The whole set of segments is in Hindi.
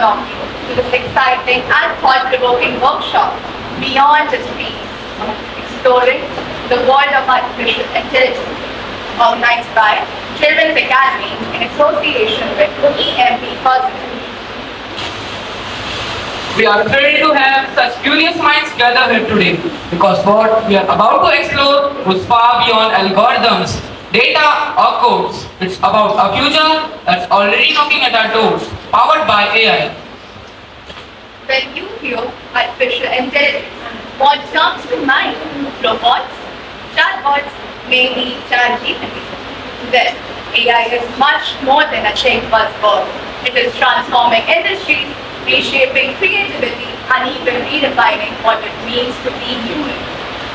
one of you to this exciting and thought-provoking workshop, Beyond Discretes, exploring the world of artificial intelligence, organized by Children's Academy in association with EMP Positive. We are thrilled to have such curious minds gather here today because what we are about to explore goes far beyond algorithms, data or codes. It's about a future that's already knocking at our doors, powered by AI. When you hear artificial intelligence, what comes to mind? Robots, chatbots, maybe ChatGPT. Well, AI is much more than a tech buzzword. It is transforming industries, reshaping creativity, and even redefining what it means to be human.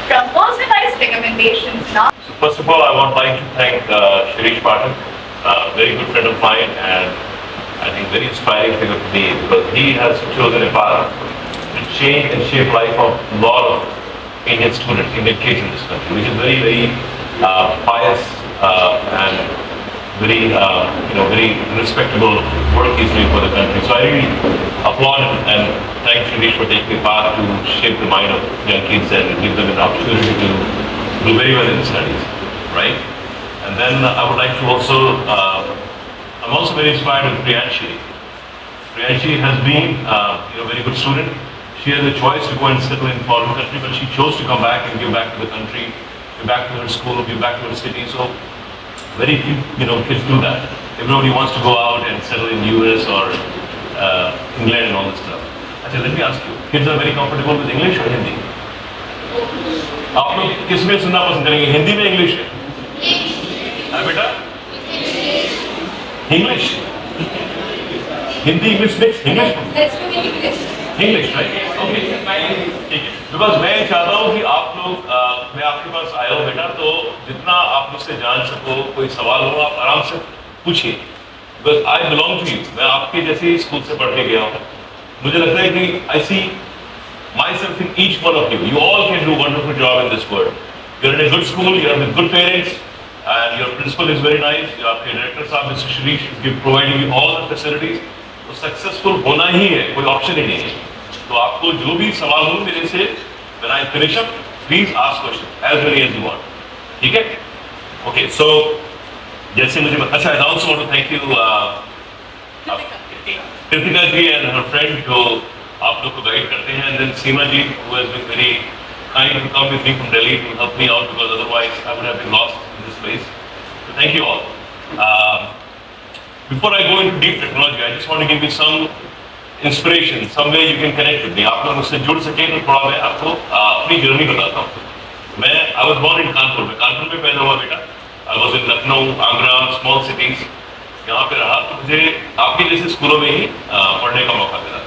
From personalized recommendations now. So first of all, I would like to thank Shirish Pathak, a very good friend of mine, and I think very inspiring figure for me because he has chosen a path to change and shape life of a lot of Indian students, Indian kids in this country, which is very, very pious and very, very respectable work he's doing for the country. So I really applaud him and thank Shirish for taking the path to shape the mind of young kids and give them an opportunity to do very well in studies, right? And then I would like to also, I'm also very inspired with Priyanshi. Priyanshi has been, a very good student. She has a choice to go and settle in foreign country, but she chose to come back and give back to the country, give back to her school, give back to her city. So very few, kids do that. Everybody wants to go out and settle in US or England and all this stuff. अच्छा, let me ask you, kids are very comfortable with English or Hindi? आप लोग किस में सुनना पसंद करेंगे, हिंदी में इंग्लिश में? हाँ बेटा? English. Hindi English mix English? English, right? Okay, ठीक है. बिकॉज मैं चाहता हूँ कि आप लोग, मैं आपके पास आया हूँ बेटा, तो जितना आप मुझसे जान सको, कोई सवाल हो आप आराम से पूछिए. Because I belong to you, मैं आपके जैसे स्कूल से पढ़ के गया हूँ. मुझे लगता है कि I see myself in each one of you. You all can do wonderful job in this world. You are in a good school, you are with good parents, and your principal is very nice. आपके डायरेक्टर साहब mister Sharif give providing you all the facilities. तो सक्सेसफुल होना ही है, कोई ऑप्शन ही नहीं है. तो आपको जो भी सवाल हो मेरे से, when I finish up, please ask questions as many as you want. ठीक है? Okay, so जैसे मुझे अच्छा, I also want to thank you Kritika ji and her friend जो आप लोग को गाइड करते हैं, and then Seema ji who has been very kind to come with me from Delhi to help me out because otherwise I would have been lost in this place. So thank you all. Before I go into deep technology, I just want to give you some inspiration, some way you can connect with me. आप लोग मुझसे जुड़ सके तो थोड़ा मैं आपको अपनी जर्नी बताता हूँ. मैं I was born in Kanpur में. कानपुर में पैदा हुआ बेटा. I was in Lucknow, Agra, small cities. यहाँ पे रहा तो मुझे आपके जैसे स्कूलों में ही पढ़ने का मौका मिला.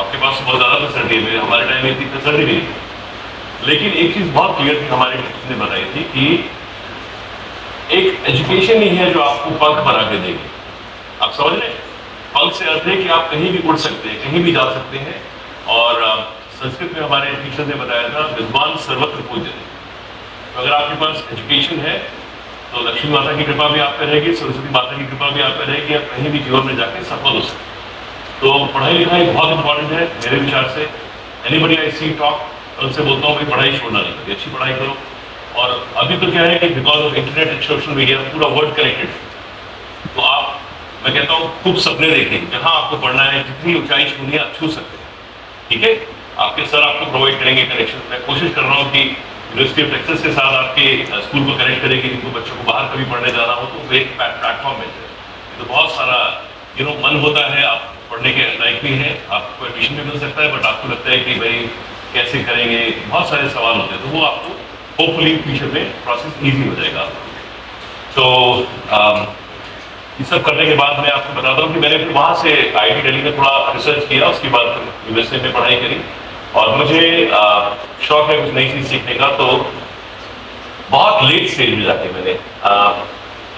आपके पास बहुत ज़्यादा फैसिलिटी है, हमारे टाइम में इतनी फैसिलिटी नहीं थी. लेकिन एक चीज़ बहुत क्लियर थी, हमारे टीचर ने बताई थी कि एक एजुकेशन नहीं है जो आपको पंख बना के देगी. आप समझ रहे हैं? पंख से अर्थ है कि आप कहीं भी उड़ सकते हैं, कहीं भी जा सकते हैं. और संस्कृत में हमारे टीचर ने बताया था विद्वान सर्वत्र पूज्यते. तो अगर आपके पास एजुकेशन है तो लक्ष्मी माता की कृपा भी आप पे रहेगी, सरस्वती माता की कृपा भी आप पे रहेगी, आप कहीं भी जीवन में जाके सफल हो सकते. तो पढ़ाई लिखाई बहुत इंपॉर्टेंट है मेरे विचार से. एनीबडी आई सी टॉक, उनसे बोलता हूँ भाई पढ़ाई छोड़ना नहीं करिए, अच्छी पढ़ाई करो. और अभी तो क्या है कि because of internet and social media पूरा वर्ल्ड कनेक्टेड. तो आप, मैं कहता हूँ, खूब सपने देखें. जहाँ आपको पढ़ना है, जितनी ऊंचाई छूनी है आप छू सकते हैं. ठीक है? आपके सर आपको प्रोवाइड करेंगे कनेक्शन. मैं कोशिश कर रहा हूँ कि यूनिवर्सिटी ऑफ टेक्सास के साथ आपके स्कूल को कनेक्ट करेंगे. जिनको बच्चों को बाहर कभी पढ़ने जाना हो तो एक प्लेटफॉर्म मिल जाए. तो बहुत सारा मन होता है, आप पढ़ने के लायक भी हैं, आपको एडमिशन भी मिल सकता है, बट आपको लगता है कि भाई कैसे करेंगे, बहुत सारे सवाल होते हैं. तो वो आपको होपफुली फ्यूचर में प्रोसेस ईजी हो जाएगा. तो ये सब करने के बाद मैं आपको बताता हूँ कि मैंने फिर वहाँ से IIT दिल्ली में थोड़ा रिसर्च किया. उसके बाद यूनिवर्सिटी में पढ़ाई करी और मुझे शौक है कुछ नई चीज़ सीखने का. तो बहुत लेट स्टेज में जाके मैंने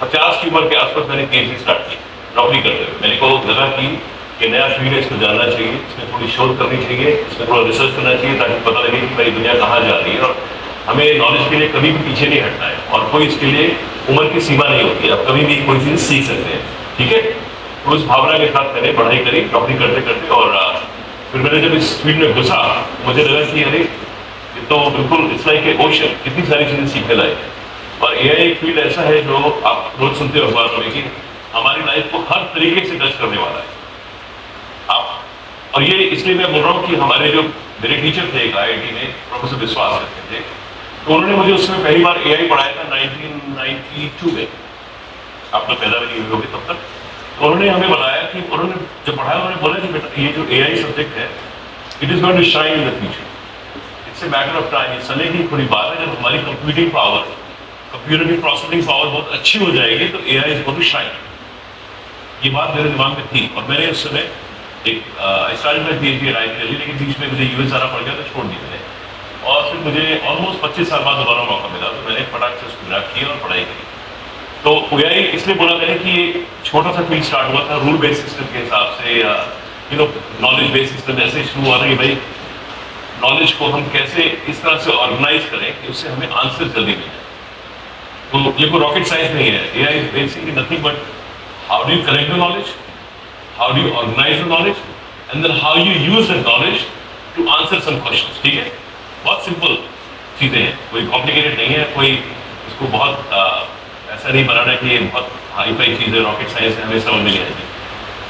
50 की उम्र के आसपास मैंने PhD स्टार्ट की नौकरी करते हुए. मेरे को लगा कि नया फील्ड है, इसको जानना चाहिए, इसमें थोड़ी शोध करनी चाहिए, इसमें थोड़ा रिसर्च करना चाहिए ताकि पता लगे कि भाई दुनिया कहाँ जा रही है. और हमें नॉलेज के लिए कभी भी पीछे नहीं हटना है और कोई इसके लिए उम्र की सीमा नहीं होती है. आप कभी भी कोई चीज़ सीख सकते हैं. ठीक है? तो उस भावना के साथ मैंने पढ़ाई करी नौकरी करते करते, और फिर मैंने जब इस फील्ड में घुसा मुझे लगा कि अरे ये तो बिल्कुल इट्स लाइक ए ओशन, कितनी सारी चीजें सीखने लायक है। और एआई एक फील्ड ऐसा है जो आप रोज सुनते हो अखबार में कि हमारी लाइफ को हर तरीके से टच करने वाला है। आप और ये इसलिए मैं बोल रहा हूँ कि हमारे जो मेरे टीचर थे एक आईआईटी में, प्रोफेसर विश्वास करते थे, तो उन्होंने मुझे उसमें पहली बार एआई पढ़ाया था 1992 में। आप लोग पैदा भी नहीं हुए होंगे तब तक। तो उन्होंने हमें बताया कि उन्होंने जब पढ़ाया उन्होंने बोला कि बेटा ये जो एआई सब्जेक्ट है it is going to shine in the future. It's a matter of time. ये समय की थोड़ी बात है, जब हमारी कंप्यूटिंग पावर, कंप्यूटर की प्रोसेसिंग पावर बहुत अच्छी हो जाएगी तो AI is going to shine. ये बात मेरे दिमाग में थी और मैंने उस समय एक स्टार्ट में पीएचडी राय कर ली, लेकिन बीच में मुझे यूएस जाना पड़ गया तो छोड़ दी मैंने। और फिर मुझे ऑलमोस्ट 25 साल बाद दोबारा मौका मिला तो मैंने फटाक से उसको ग्रैब किया और पढ़ाई करी। तो एआई इसलिए बोला मैंने कि ये छोटा सा फील्ड स्टार्ट हुआ था रूल बेस्ड सिस्टम के हिसाब से, या नॉलेज बेस्ड सिस्टम ऐसे शुरू हुआ था कि भाई नॉलेज को हम कैसे इस तरह से ऑर्गेनाइज करें कि उससे हमें आंसर जल्दी मिल जाए। तो ये कोई रॉकेट साइंस नहीं है। AI is basically nothing but how do you collect the knowledge, how do you organise the knowledge, and then how you use the knowledge to answer some questions. ठीक है, बहुत सिंपल चीजें हैं, कोई कॉम्प्लिकेटेड नहीं है, कोई इसको बहुत ऐसा नहीं बनाना कि ये बहुत हाई फाई चीज़ है, रॉकेट साइंस है, हमें समझ में नहीं आएगी।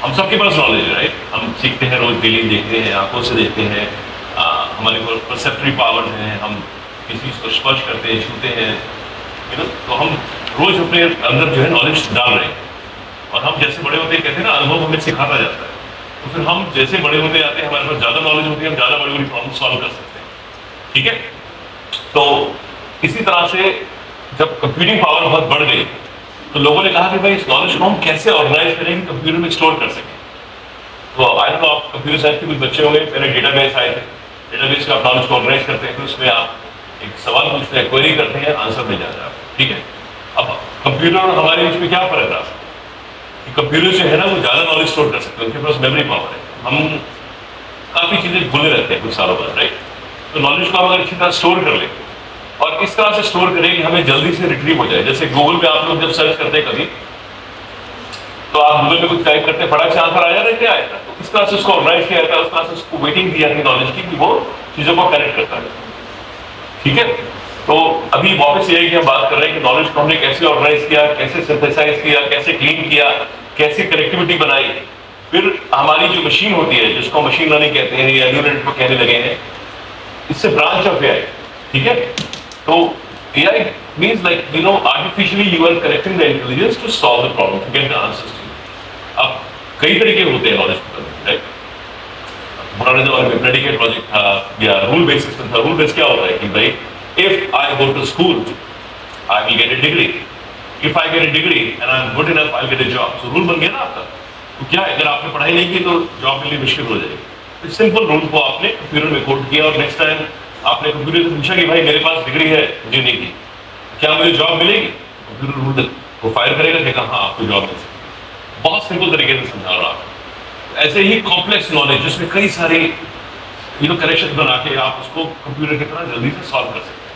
हम सबके पास नॉलेज है, राइट? हम सीखते हैं, रोज डेली देखते हैं, आंखों से देखते हैं, हमारे पास परसेप्टरी पावर्स हैं, हम किसी चीज़ को स्पर्श करते हैं, छूते हैं, तो हम रोज अपने अंदर जो है नॉलेज डाल रहे हैं। और हम जैसे बड़े होते हैं, कहते हैं ना, अनुभव हमें सिखाता जाता है। तो फिर हम जैसे बड़े होते जाते हैं, हमारे पास ज़्यादा नॉलेज होती है, हम ज़्यादा बड़ी बड़ी प्रॉब्लम सॉल्व कर सकते हैं। ठीक है, तो इसी तरह से जब कंप्यूटिंग पावर बहुत बढ़ गई तो लोगों ने कहा कि भाई इस नॉलेज को हम कैसे ऑर्गेनाइज करें कि कंप्यूटर में स्टोर कर सकें। तो आई डोंट नो, आप कंप्यूटर साइंस के कुछ बच्चे होंगे, पहले डेटाबेस आए थे, डेटाबेस का आप नॉलेज को ऑर्गेनाइज करते हैं, तो उसमें आप एक सवाल पूछते हैं, क्वेरी करते हैं, आंसर मिल जाता है आपको। ठीक है, अब कंप्यूटर और हमारे बीच में क्या फर्क रहा कि कंप्यूटर जो है ना वो ज़्यादा नॉलेज स्टोर कर सकते हैं, उनके पास मेमोरी पावर है। हम काफ़ी चीज़ें भूले रहते हैं कुछ सालों बाद, राइट? तो नॉलेज को हम अगर अच्छी तरह स्टोर कर लें और इस तरह से स्टोर करें कि हमें जल्दी से रिट्रीव हो जाए। जैसे गूगल पे आप लोग जब सर्च करते हैं कभी, तो आप गूगल पे कुछ टाइप करते हैं, फटाक से आंसर आ जाता है, क्या आएगा? तो इस तरह से उसको ऑर्गेनाइज किया जाता है, उस तरह से उसको वेटिंग दी जाती है नॉलेज की कि वो चीज़ों को कनेक्ट करता है। ठीक है, तो अभी वापस ये है कि हम बात कर रहे हैं कि नॉलेज को हमने कैसे ऑर्गेनाइज किया, कैसे सिंथेसाइज किया, कैसे क्लीन किया, कैसे कनेक्टिविटी बनाई। फिर हमारी जो मशीन होती है, जिसको मशीन लर्निंग कहते हैं या न्यूरल नेटवर्क कहने लगे हैं, इससे ब्रांच ऑफ एआई। ठीक है, तो AI means like artificially you are connecting the intelligence to solve the problem, to get the answers to it। अब कई तरीके होते हैं नॉलेज को, राइट? पुराने जमाने में प्रेडिकेट लॉजिक था या रूल बेस्ड सिस्टम था। रूल बेस्ड क्या होता है कि भाई if I go to school I will get a degree, if I get a degree and I am good enough I get a job. So rule बन गया ना आपका। तो क्या है, अगर आपने पढ़ाई नहीं की तो जॉब मिलनी मुश्किल हो जाएगी। सिंपल रूल को आपने कंप्यूटर में कोड किया और नेक्स्ट टाइम आपने कंप्यूटर से पूछा कि भाई मेरे पास डिग्री है इंजीनियरिंग की, क्या मुझे जॉब मिलेगी? कंप्यूटर रूल को फायर करेगा, देखा हाँ आपको जॉब मिल सकती। बहुत सिंपल तरीके से समझा रहा हूँ। ऐसे ही कॉम्प्लेक्स नॉलेज जिसमें कई सारे कनेक्शन बना के आप उसको कंप्यूटर की तरह जल्दी से सॉल्व कर सकते हैं।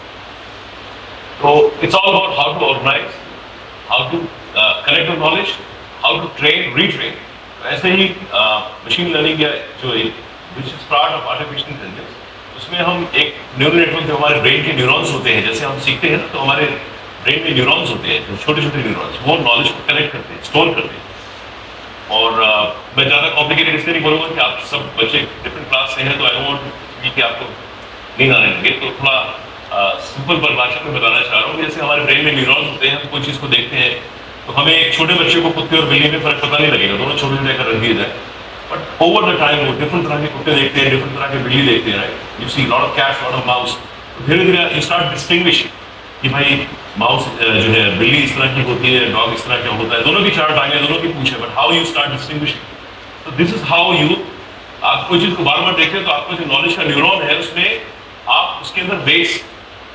तो it's all about how to organise, how to connect the knowledge, how to train, retrain. ऐसे ही मशीन लर्निंग या जो which is part of artificial intelligence, उसमें हम एक न्यूरल नेटवर्क, जो हमारे ब्रेन के न्यूरॉन्स होते हैं, जैसे हम सीखते हैं ना, तो हमारे ब्रेन में न्यूरॉन्स होते हैं, जो छोटे छोटे न्यूरॉन्स, वो नॉलेज को कनेक्ट करते हैं, स्टोर करते हैं। और मैं ज़्यादा कॉम्प्लिकेटेड इसलिए नहीं बोलूँगा कि आप सब बच्चे डिफरेंट क्लास से हैं, तो आई डोंट वांट कि आपको नींद आने लगे। तो थोड़ा सिंपल परिभाषा में बताना चाह रहा हूँ। जैसे हमारे ब्रेन में न्यूरॉन्स होते हैं, हम कोई चीज़ को देखते हैं तो हमें एक छोटे बच्चे को कुत्ते और बिल्ली में फर्क पता नहीं लगेगा, दोनों छोटे छोटे कर रख दिए जाए, बट ओवर द टाइम वो डिफरेंट तरह के कुत्ते देखते हैं, डिफरेंट तरह के बिल्ली देखते हैं, right? You see lot of cats, lot of mouse. धीरे धीरे यू स्टार्ट डिस्टिंग्विशिंग कि भाई माउस जो है, बिल्ली इस तरह की होती है, डॉग इस तरह का होता है, दोनों की चार टांगें, दोनों की पूंछ है, but how you start distinguishing. तो दिस इज हाउ यू, आप कोई चीज़ को बार बार देखते हैं तो आपका जो नॉलेज का न्यूरॉन है उसमें आप उसके अंदर बेस,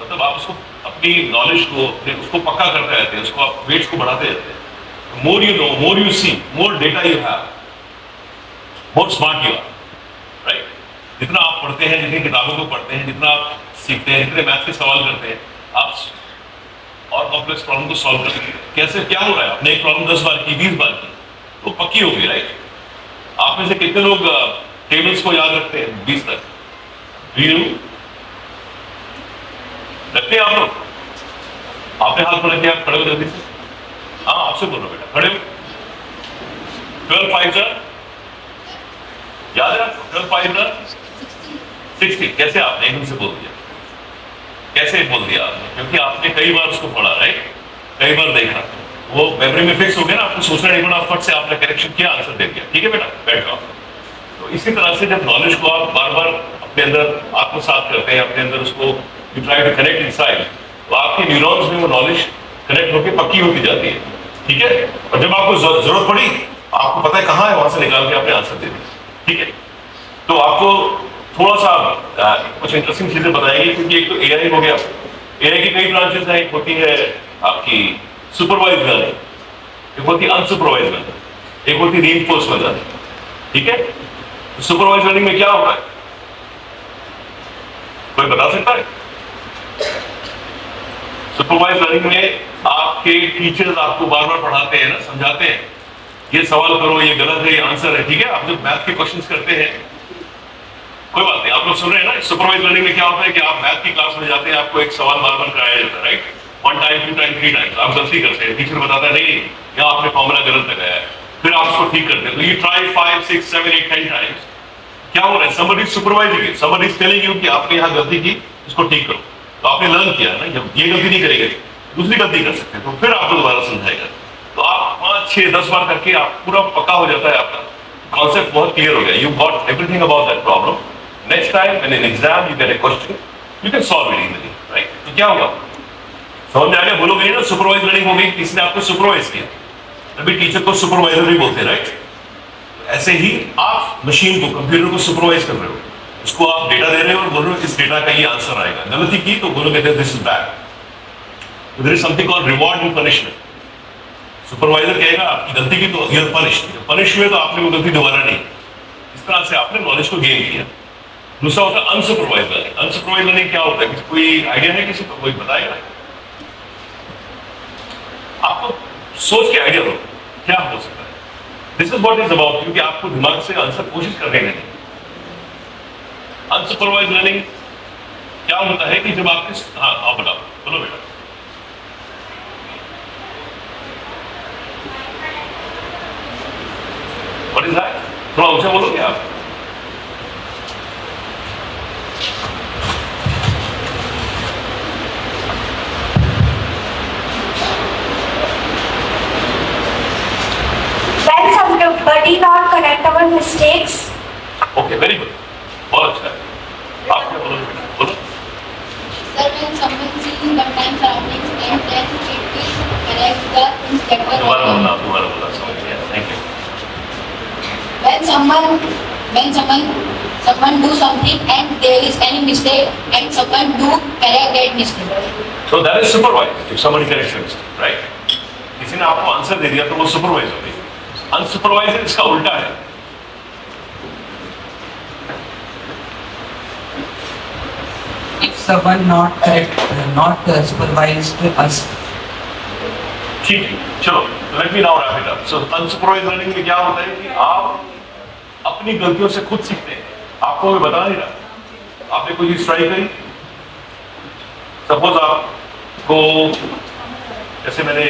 मतलब आप उसको अपनी नॉलेज को उसको पक्का करते रहते हैं, उसको आप वेट्स को बढ़ाते रहते हैं। More you know, more you see, more data you have, more smart you are, right? जितना आप पढ़ते हैं, जितनी किताबों को पढ़ते हैं, जितना आप सीखते हैं, जितने मैथ के सवाल करते हैं, आप और कॉम्प्लेक्स प्रॉब्लम को सॉल्व करते हैं। कैसे, क्या हो रहा है? आपने एक प्रॉब्लम 10 बार की, 20 बार की, वो पक्की होगी, राइट? आप में से कितने लोग टेबल्स को याद रखते हैं 20 तक? रखते हैं आप लोग? आपने हाथ पकड़ के आप खड़े हो जल्दी से। हाँ, आपसे बोल रहा हूं बेटा, खड़े हो। 12 5 याद है आपको? 12 5 60। कैसे आपने एकदम से बोल दिया? कैसे बोल दिया आपने? क्योंकि आपने कई बार उसको पढ़ा, राइट? कई बार देखा, वो मेमोरी में फिक्स हो गया ना, आपको सोचना नहीं पड़ा, फट से आपने करेक्शन किया, आंसर दे दिया। ठीक है बेटा, बैठ जाओ। तो इसी तरह से जब नॉलेज को आप बार बार अपने अंदर आत्मसात करते हैं, अपने अंदर उसको you try to connect inside, तो आपके न्यूरॉन्स में वो नॉलेज कनेक्ट होकर पक्की होती जाती है। ठीक है? और जब आपको जरूरत पड़ी, आपको पता है कहाँ है, वहां से निकाल के आपने आंसर दे दिया। ठीक है? तो आपको थोड़ा सा कुछ इंटरेस्टिंग चीजें बताएंगे, क्योंकि एक तो एआई हो गया। एआई की कई ब्रांचेस हैं। एक होती है आपकी सुपरवाइज लर्निंग, एक होती है अनसुपरवाइज लर्निंग, एक होती है रीइंफोर्समेंट लर्निंग। ठीक है? तो सुपरवाइज लर्निंग में क्या होता है, कोई बता सकता है? सुपरवाइज लर्निंग में आपके टीचर्स आपको बार बार पढ़ाते हैं ना, समझाते हैं, ये सवाल करो, ये गलत है, ये आंसर है। ठीक है? आप जब मैथ के क्वेश्चंस करते हैं, कोई बात नहीं, आप लोग सुन रहे हैं ना, सुपरवाइज लर्निंग में क्या होता है कि आप मैथ की क्लास में जाते हैं, आपको एक सवाल बार बार कराया जाता है, राइट? 1 टाइम 2 टाइम 3 टाइम्स आप गलती करते हैं, टीचर बताता है नहीं, यहाँ आपने फॉर्मूला गलत लगाया है, फिर आप उसको ठीक करते हैं। तो यू ट्राई 5 6 7 8 10 टाइम्स। क्या हो रहा है? somebody is supervising you, somebody is telling you कि आपने यहाँ गलती की, इसको ठीक करो। तो आपने लर्न किया ना, जब ये गलती नहीं करेंगे, दूसरी गलती कर सकते हैं, तो फिर आपको दोबारा समझाएगा। तो आप 5 6 10 बार करके आप पूरा पक्का हो जाता है, आपका कॉन्सेप्ट बहुत क्लियर हो गया। You got everything about that problem. Next time when in exam you get a question, you can solve it easily, right? तो क्या हुआ, समझ में आ गया? बोलोगे नहीं ना सुपरवाइज लर्निंग हो गई, किसी ने आपको सुपरवाइज किया, तभी टीचर को सुपरवाइजर भी बोलते हैं, राइट? ऐसे ही आप मशीन को, कंप्यूटर को सुपरवाइज कर रहे हो, उसको आप डेटा दे रहे हो और बोल रहे हो इस डेटा का ये आंसर आएगा। गलती की तो बोलोगे this is bad. There is something called reward and punishment. Supervisor कहेगा आपकी गलती की तो यू आर पनिश्ड, पनिश हुए तो आपने वो गलती दोबारा नहीं। इस तरह से आपने नॉलेज को गेन किया। दूसरा होता है अनसुपरवाइज लर्निंग। अनसुपरवाइज लर्निंग क्या होता है, कोई आइडिया है किसी को? कोई बताएगा? आपको सोच के आइडिया दो क्या हो सकता है। This is what is about, क्योंकि आपको दिमाग से आंसर कोशिश करने नहीं। अनसुपरवाइज लर्निंग क्या होता है कि जब आपके, हाँ आप बताओ, बोलो बेटा। What is that? थोड़ा ऊंचा बोलोगे आप। When somebody not correct our mistakes. Okay, very good, बहुत अच्छा है। आप क्या बोलोगे बेटा? बोलो। Sir, when someone sees one time surroundings and then it will correct the inspector. दोबारा बोलना, दोबारा बोलना, समझ गया, thank you. When someone do something and there is any mistake and someone do correct that mistake. So that is supervised. If somebody corrects a mistake, right? किसी ने आपको आंसर दे दिया तो वो सुपरवाइज हो गई। अनसुपरवाइज इसका उल्टा है। If someone not correct, not supervised us. ठीक है, चलो let me now wrap it up. So unsupervised learning में क्या होता है कि आप अपनी गलतियों से खुद सीखते हैं, आपको कोई बता नहीं रहा। आपने कोई चीज ट्राई करी, सपोज आपको, जैसे मैंने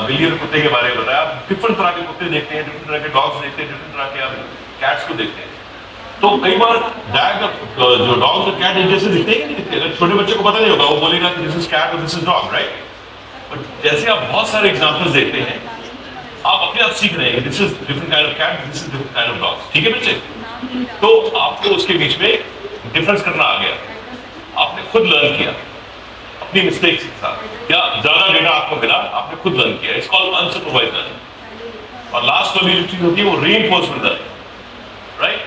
बिल्ली और कुत्ते के बारे में बताया, आप डिफरेंट तरह के कुत्ते देखते हैं, डिफरेंट तरह के डॉग्स देखते हैं, डिफरेंट तरह के आप कैट्स को देखते हैं। तो कई बार जो डॉग्स और कैट एक जैसे दिखते हैं कि नहीं दिखते? अगर छोटे बच्चे को पता नहीं होगा, वो बोलेगा कि दिस इज कैट और this is dog, right? But जैसे आप बहुत सारे एग्जाम्पल्स देखते हैं, आप अपने आप सीख रहे हैं this is different kind of cat, this is different kind of dogs. ठीक है बच्चे? तो आपको उसके बीच में डिफरेंस करना आ गया, आपने खुद लर्न किया अपनी मिस्टेक्स के साथ, या ज्यादा डेटा आपको मिला, आपने खुद लर्न किया। It's called unsupervised learning. और लास्ट वाली जो चीज होती है वो reinforcement learning, right?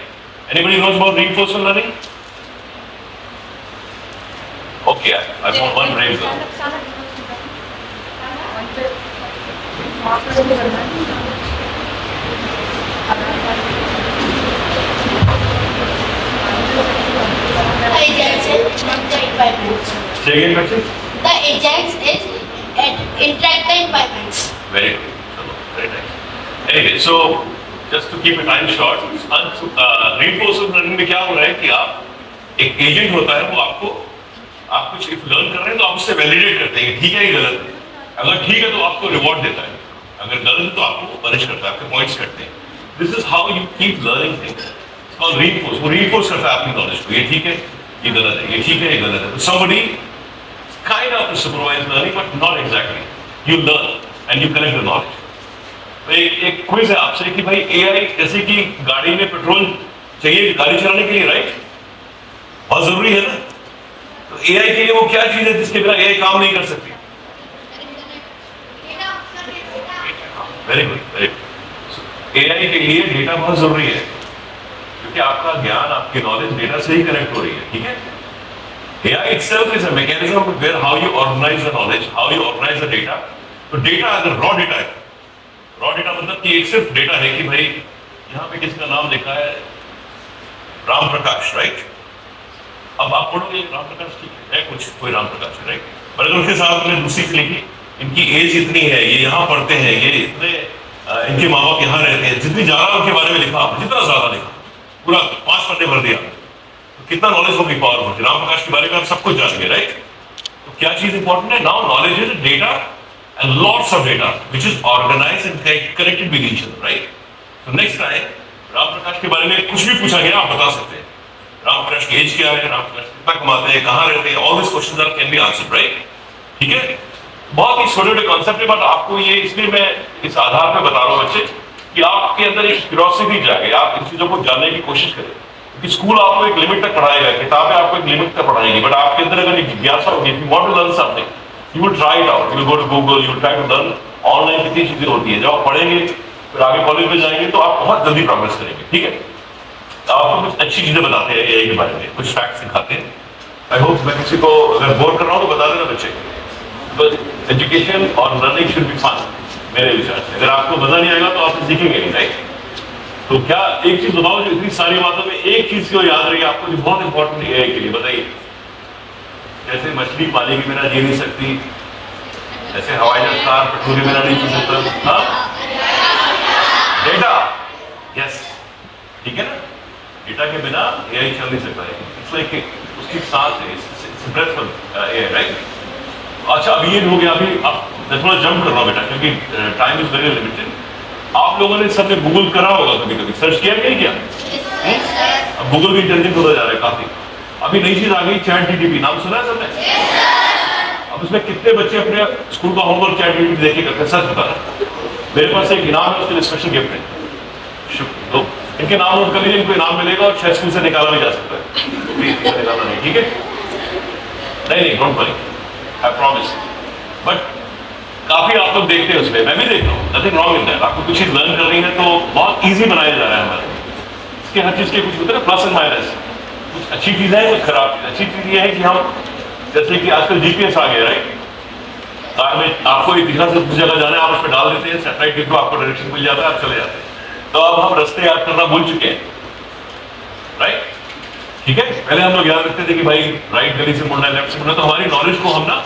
Anybody knows about reinforcement learning? Okay, I want one brave girl. The Ajax is not the environment. Say again, बच्चे? The Ajax is interact the environments. Very good. Very nice. Anyway, so just to keep a time short, reinforcement learning में क्या हो रहा है कि आप एक एजेंट होता है, वो आप कुछ लर्न कर रहे हैं तो आप उससे वैलिडेट करते हैं ठीक है ये गलत है, अगर ठीक है तो आपको रिवॉर्ड देता है, अगर गलत है तो आपको पनिश करता है, आपके पॉइंट्स करते हैं. This is how you keep learning things. वो रीइंफोर्स करता है आपकी नॉलेज को, ये ठीक है ये गलत है, ये ठीक है ये गलत है. somebody kind of supervised learning but not exactly. You learn and you collect the knowledge. एक क्विज है आपसे कि भाई एआई जैसे कि गाड़ी में पेट्रोल चाहिए गाड़ी चलाने के लिए, राइट? बहुत जरूरी है ना. तो एआई के लिए वो क्या चीज है जिसके बिना एआई काम नहीं कर सकती? Very good, very good. AI के लिए डेटा बहुत जरूरी है क्योंकि आपका ज्ञान, आपकी नॉलेज डेटा से ही कनेक्ट हो रही है. ठीक है. AI itself is a mechanism where how you organize the knowledge, how you organize the data. तो डेटा अगर रॉ डेटा है, रॉ डेटा मतलब कि एक सिर्फ डेटा है कि भाई यहाँ पे किसका नाम लिखा है राम प्रकाश, राइट? अब आप पढ़ोगे राम प्रकाश ठीक है कुछ कोई राम प्रकाश है, राइट? पर अगर उसके साथ में दूसरी चीज लिखी इनकी एज इतनी है, ये यहाँ पढ़ते हैं, ये इतने इनके माँ बाप यहाँ रहते हैं, जितनी ज्यादा उनके बारे में लिखा, जितना ज्यादा लिखा, पूरा 5 पन्ने भर दिया, कितना नॉलेज होगी पावरफुल. राम प्रकाश के बारे में आप सब कुछ जान गए, राइट? तो क्या चीज इंपॉर्टेंट है? Now knowledge is data and lots of data which is organised and connected with each other, right? तो नेक्स्ट टाइम राम प्रकाश के बारे में कुछ भी पूछा गया आप बता सकते हैं. राम प्रकाश की एज क्या है, राम प्रकाश कितना कमाते हैं, कहाँ रहते हैं, all this questions are can be answered, right? ठीक है. बहुत ही छोटे छोटे कॉन्सेप्ट है बट आपको ये इसलिए मैं इस आधार पर बता रहा हूँ बच्चे कि आपके अंदर एक क्यूरियोसिटी जागे, आप इन चीजों को जानने की कोशिश करें. कि स्कूल आपको एक लिमिट तक पढ़ाएगा, किताबें आपको एक लिमिट तक पढ़ाएगी, बट आपके अंदर अगर एक जिज्ञासा होगी, if you want to learn something you will try it out, you will go to Google, you will try to learn online. कितनी चीजें होती है जब आप पढ़ेंगे फिर आगे कॉलेज में जाएंगे तो आप बहुत जल्दी प्रोग्रेस करेंगे. ठीक है. तो आपको कुछ अच्छी चीजें बताते हैं एआई के बारे में, कुछ फैक्ट सिखाते हैं. आई होप मैं किसी को अगर बोर कर रहा हूँ तो बता देना बच्चे. तो एजुकेशन और लर्निंग शुड बी फन मेरे विचार से. अगर आपको मजा नहीं आएगा तो आप सीखेंगे नहीं, राइट? तो क्या एक चीज बताओ जो इतनी सारी बातों में एक चीज को याद रही आपको जो बहुत इंपॉर्टेंट है के लिए, बताइए. जैसे मछली पानी के बिना जी नहीं सकती, जैसे हवाई जहाज कार पेट्रोल के बिना नहीं चल सकता. हाँ, डेटा. यस, ठीक है ना. डेटा के बिना एआई चल नहीं सकता है. इट्स लाइक उसकी सांस है, it's breath of AI, right? अच्छा, अभी ये हो गया. अभी आप थोड़ा जंप कर रहा हूं बेटा क्योंकि टाइम इज वेरी लिमिटेड. आप लोगों ने सबने गूगल करा होगा कभी कभी, सर्च किया नहीं किया? अब गूगल भी इंटेलिजेंट होता जा रहा है काफी. अभी नई चीज आ गई चैट जीटीपी, नाम सुना है सबने? अब उसमें कितने बच्चे अपने स्कूल का होमवर्क चैट जीटीपी देख के करते हैं? सच बता रहा. मेरे पास एक इनाम है, उसके लिए स्पेशल गिफ्ट है. तो इनके नाम नोट कर लीजिए, इनको इनाम मिलेगा और शायद स्कूल से निकाला भी जा सकता है. निकालना नहीं, ठीक है? नहीं, don't worry, I promise. But काफी आप लोग देखते हैं उसमें, मैं भी देखता हूँ, नथिंग रॉन्ग इन दैट. आपको कुछ चीज लर्न करनी है तो बहुत इजी बनाया जा रहा है हमारे. इसके हर चीज के कुछ होते हैं ना प्लस एंड माइनस, कुछ अच्छी चीज है कुछ खराब चीज. अच्छी चीज ये है कि हम जैसे कि आजकल जीपीएस आ गया, राइट? कार में आपको इतिहास से कुछ जगह जाना है, आप उसमें डाल देते हैं, सैटेलाइट के थ्रू आपको डायरेक्शन मिल जाता है, आप चले जाते हैं. तो अब हम रास्ते याद करना भूल चुके हैं, राइट? ठीक है. पहले हम लोग याद रखते थे कि भाई राइट गली से मुड़ना है, लेफ्ट से मुड़ना. तो हमारी नॉलेज को हम ना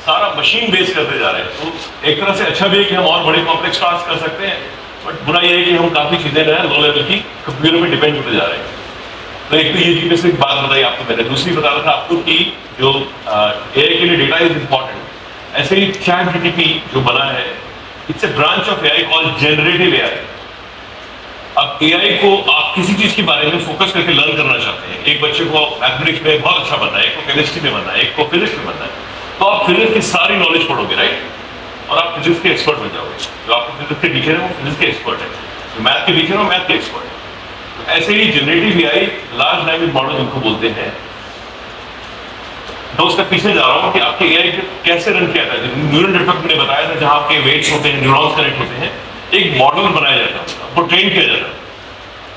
सारा मशीन बेस करते जा रहे हैं. तो एक तरह से अच्छा भी है कि हम और बड़े कॉम्प्लेक्स टास्क कर सकते हैं, बट बुरा ये है कि हम काफी चीजें जो है लो लेवल की कंप्यूटर पे डिपेंड होते जा रहे हैं. तो एक तो ये जीपीएस की बात बताई आपको मैंने. दूसरी बता रहा था आपको कि जो एआई के लिए डेटा इज इंपॉर्टेंट. ऐसे ही चैट जीटीपी जो बना है, it's a branch of AI called generative AI. अब एआई को आप किसी चीज के बारे में फोकस करके लर्न करना चाहते हैं. एक बच्चे को मैथमेटिक्स में बहुत अच्छा बनना है, एक को केमिस्ट्री में बनना है, एक को फिजिक्स में बनना है, तो आप फिजिक्स की सारी नॉलेज पढ़ोगे, राइट? और आप फिजिक्स के एक्सपर्ट बन जाओगे. जो आपको फिजिक्स के टीचर है वो फिजिक्स के एक्सपर्ट है, जो मैथ के टीचर है वो मैथ के एक्सपर्ट है. तो ऐसे ही generative AI, large language model जिनको बोलते हैं. तो उसका पीछे जा रहा हूँ कि आपके एआई कैसे रन किया जाता है. न्यूरल नेटवर्क मैंने बताया था जहाँ आपके वेट्स होते हैं, न्यूरॉन्स कनेक्ट होते हैं, एक मॉडल बनाया जाता है, आपको ट्रेन किया जाता है.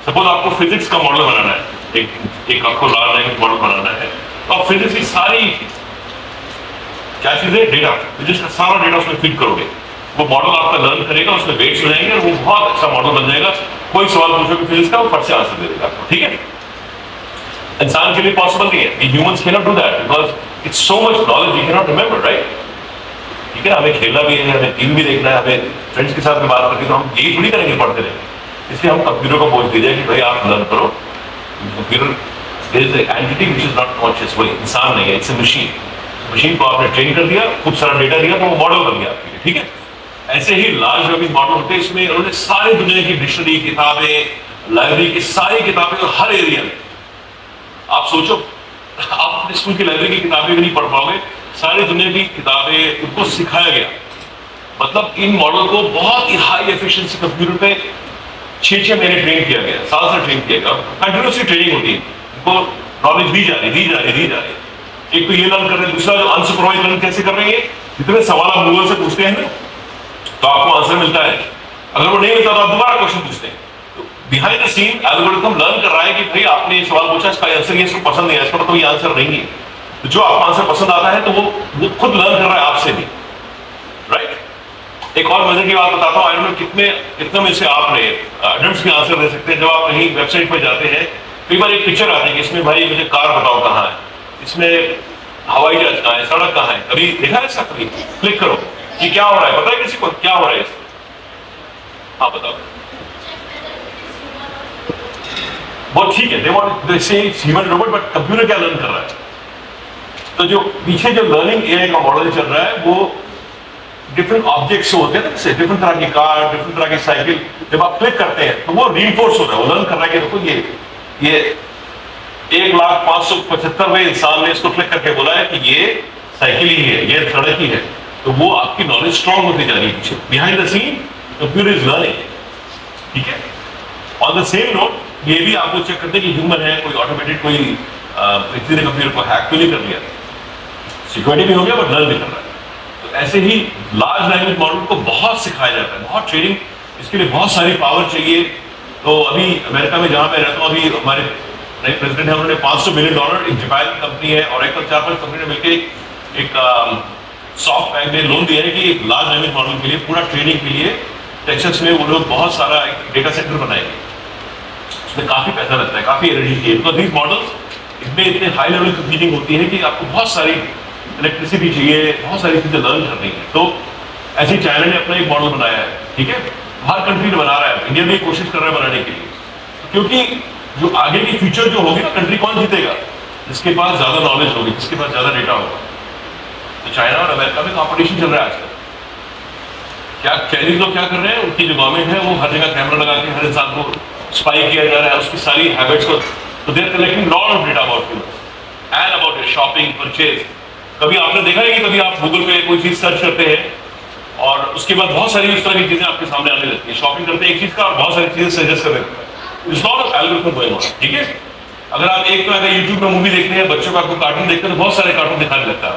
सपोज आपको फिजिक्स का मॉडल बनाना है, एक आपको लार्ज लैंग्वेज मॉडल बनाना है, तो आप फिजिक्स की सारी क्या चीज है, डेटा, फिजिक्स का सारा डेटा उसमें फीड करोगे. वो मॉडल आपका लर्न करेगा, उसमें वेट्स हो जाएंगे और वो बहुत अच्छा मॉडल बन जाएगा. कोई सवाल पूछोगे फिजिक्स का, वो फट से आंसर दे देगा आपको. ठीक है. इंसान के लिए पॉसिबल नहीं है. Humans can not do that because it's so much knowledge we can not remember, right? ठीक है. हमें खेलना भी है, हमें टीवी भी देखना है, हमें फ्रेंड्स के साथ में बात करके तो हम यही थोड़ी करेंगे पढ़ते रहेंगे. इसलिए हम कंप्यूटर को बोझ दे दिया कि भाई आप लर्न करो। Computer there is an entity which is not conscious, वो इंसान नहीं है, इट्स अ मशीन। मशीन को आपने ट्रेन कर दिया, खूब सारा डेटा दिया तो वो मॉडल बन गया आपके लिए, ठीक है। ऐसे ही लार्ज लैंग्वेज मॉडल होते हैं, इसमें उन्होंने सारी दुनिया की डिक्शनरी, किताबें, लाइब्रेरी की सारी किताबें और हर एरिया में, आप सोचो आप अपने स्कूल की लाइब्रेरी की किताबें भी नहीं पढ़ पाओगे, सारी दुनिया की किताबें उनको सिखाया गया। मतलब इन मॉडल को बहुत ही हाई एफिशिएंसी कंप्यूटर पे 6-6 महीने ट्रेन किया गया, साल से ट्रेन किया गया, कंटिन्यूसली ट्रेनिंग होती है, उनको नॉलेज दी जा रही। एक तो ये लर्न कर रहे हैं, दूसरा जो अनसुपरवाइज लर्न कैसे कर रहे हैं, जितने सवाल आप गूगल से पूछते हैं ना तो आपको आंसर मिलता है, अगर वो नहीं मिलता तो आप दोबारा क्वेश्चन पूछते हैं। तो behind the scene algorithm learn कर रहा है कि भाई आपने ये सवाल पूछा, इसका आंसर ये इसको पसंद नहीं है, इसका मतलब ये आंसर नहीं है, तो जो आपको आंसर पसंद आता है तो वो खुद लर्न कर रहा है आपसे भी, राइट। एक और मजे की बात बताता हूँ, आई डोंट नो कितने में से आपने अडल्ट्स के आंसर दे सकते हैं। जब आप कहीं वेबसाइट पर जाते हैं, कई बार एक पिक्चर आती है कि इसमें भाई मुझे कार बताओ कहाँ है, इसमें हवाई जहाज कहाँ है, सड़क कहाँ है, कभी देखा है ऐसा? कभी क्लिक करो कि क्या हो रहा है, पता है किसी को क्या हो रहा है? हाँ बताओ। बहुत ठीक है, दे वांट दे से ह्यूमन रोबोट, बट कंप्यूटर क्या लर्न कर रहा है? तो जो पीछे जो लर्निंग एआई का मॉडल चल रहा है वो डिफरेंट ऑब्जेक्ट्स होते हैं ना, जैसे डिफरेंट तरह की कार, डिफरेंट तरह की साइकिल, जब आप क्लिक करते हैं तो वो रीइंफोर्स हो रहा है, वो लर्न कर रहा है कि देखो ये 1,575,000 इंसान ने इसको क्लिक करके बोला है कि ये साइकिल ही है, ये सड़क ही है, तो वो आपकी नॉलेज स्ट्रॉन्ग होती जा रही है पीछे। Behind the scene computer is learning, ठीक है। ऑन द सेम नोट ये भी आपको चेक करते हैं कि ह्यूमन है, कोई ऑटोमेटेड कोई किसी ने कंप्यूटर को हैक तो नहीं कर लिया, सिक्योरिटी भी हो गया बट लर्न भी कर रहा है। तो ऐसे ही लार्ज लैंग्वेज मॉडल को बहुत सिखाया जाता है, बहुत ट्रेनिंग, इसके लिए बहुत सारी पावर चाहिए। तो अभी अमेरिका में जहां मैं रहता हूँ, अभी हमारे नए प्रेसिडेंट है, उन्होंने $500 बिलियन, एक जापान कंपनी है और एक 4-5 कंपनी ने मिलकर एक सॉफ्ट बैंक में लोन दिया है कि एक लार्ज लैंग्वेज मॉडल के लिए पूरा ट्रेनिंग के लिए टेक्सास में वो लोग बहुत सारा एक डेटा सेंटर बनाएंगे। उसमें काफी पैसा लगता है, काफी एनर्जी चाहिए, बिकॉज दीज मॉडल्स इतने इतने हाई लेवल कंप्यूटिंग होती है कि आपको बहुत सारी इलेक्ट्रिसिटी चाहिए, बहुत सारी चीजें लर्न करनी है। तो ऐसे ही चाइना ने अपना एक मॉडल बनाया है, ठीक है, हर कंट्री ने बना रहा है, इंडिया भी कोशिश कर रहा है बनाने के लिए, क्योंकि जो आगे की फ्यूचर जो होगी ना, कंट्री कौन जीतेगा? जिसके पास ज्यादा नॉलेज होगी, जिसके पास ज्यादा डेटा होगा। तो चाइना और अमेरिका में कॉम्पिटिशन चल रहा है आजकल। क्या चाइनीज लोग क्या कर रहे हैं, उनकी जो गवर्नमेंट है वो हर जगह कैमरा लगा के हर इंसान को स्पाई किया जा रहा है, उसकी सारी हैबिट्स को, तो they are collecting lot of data about you and about your shopping, purchase. कभी आपने देखा है कि कभी आप गूगल पे कोई चीज सर्च करते हैं और उसके बाद बहुत सारी उस तरह की चीजें आपके सामने आने लगती है, शॉपिंग करते हैं एक चीज का और बहुत सारी चीजें सजेस्ट कर देते हैं। It's not a algorithm going on, ठीक है। अगर आप एक तो अगर यूट्यूब में मूवी देखते हैं, बच्चों का आपको कार्टून देखते हैं तो बहुत सारे कार्टून दिखाने लगता है।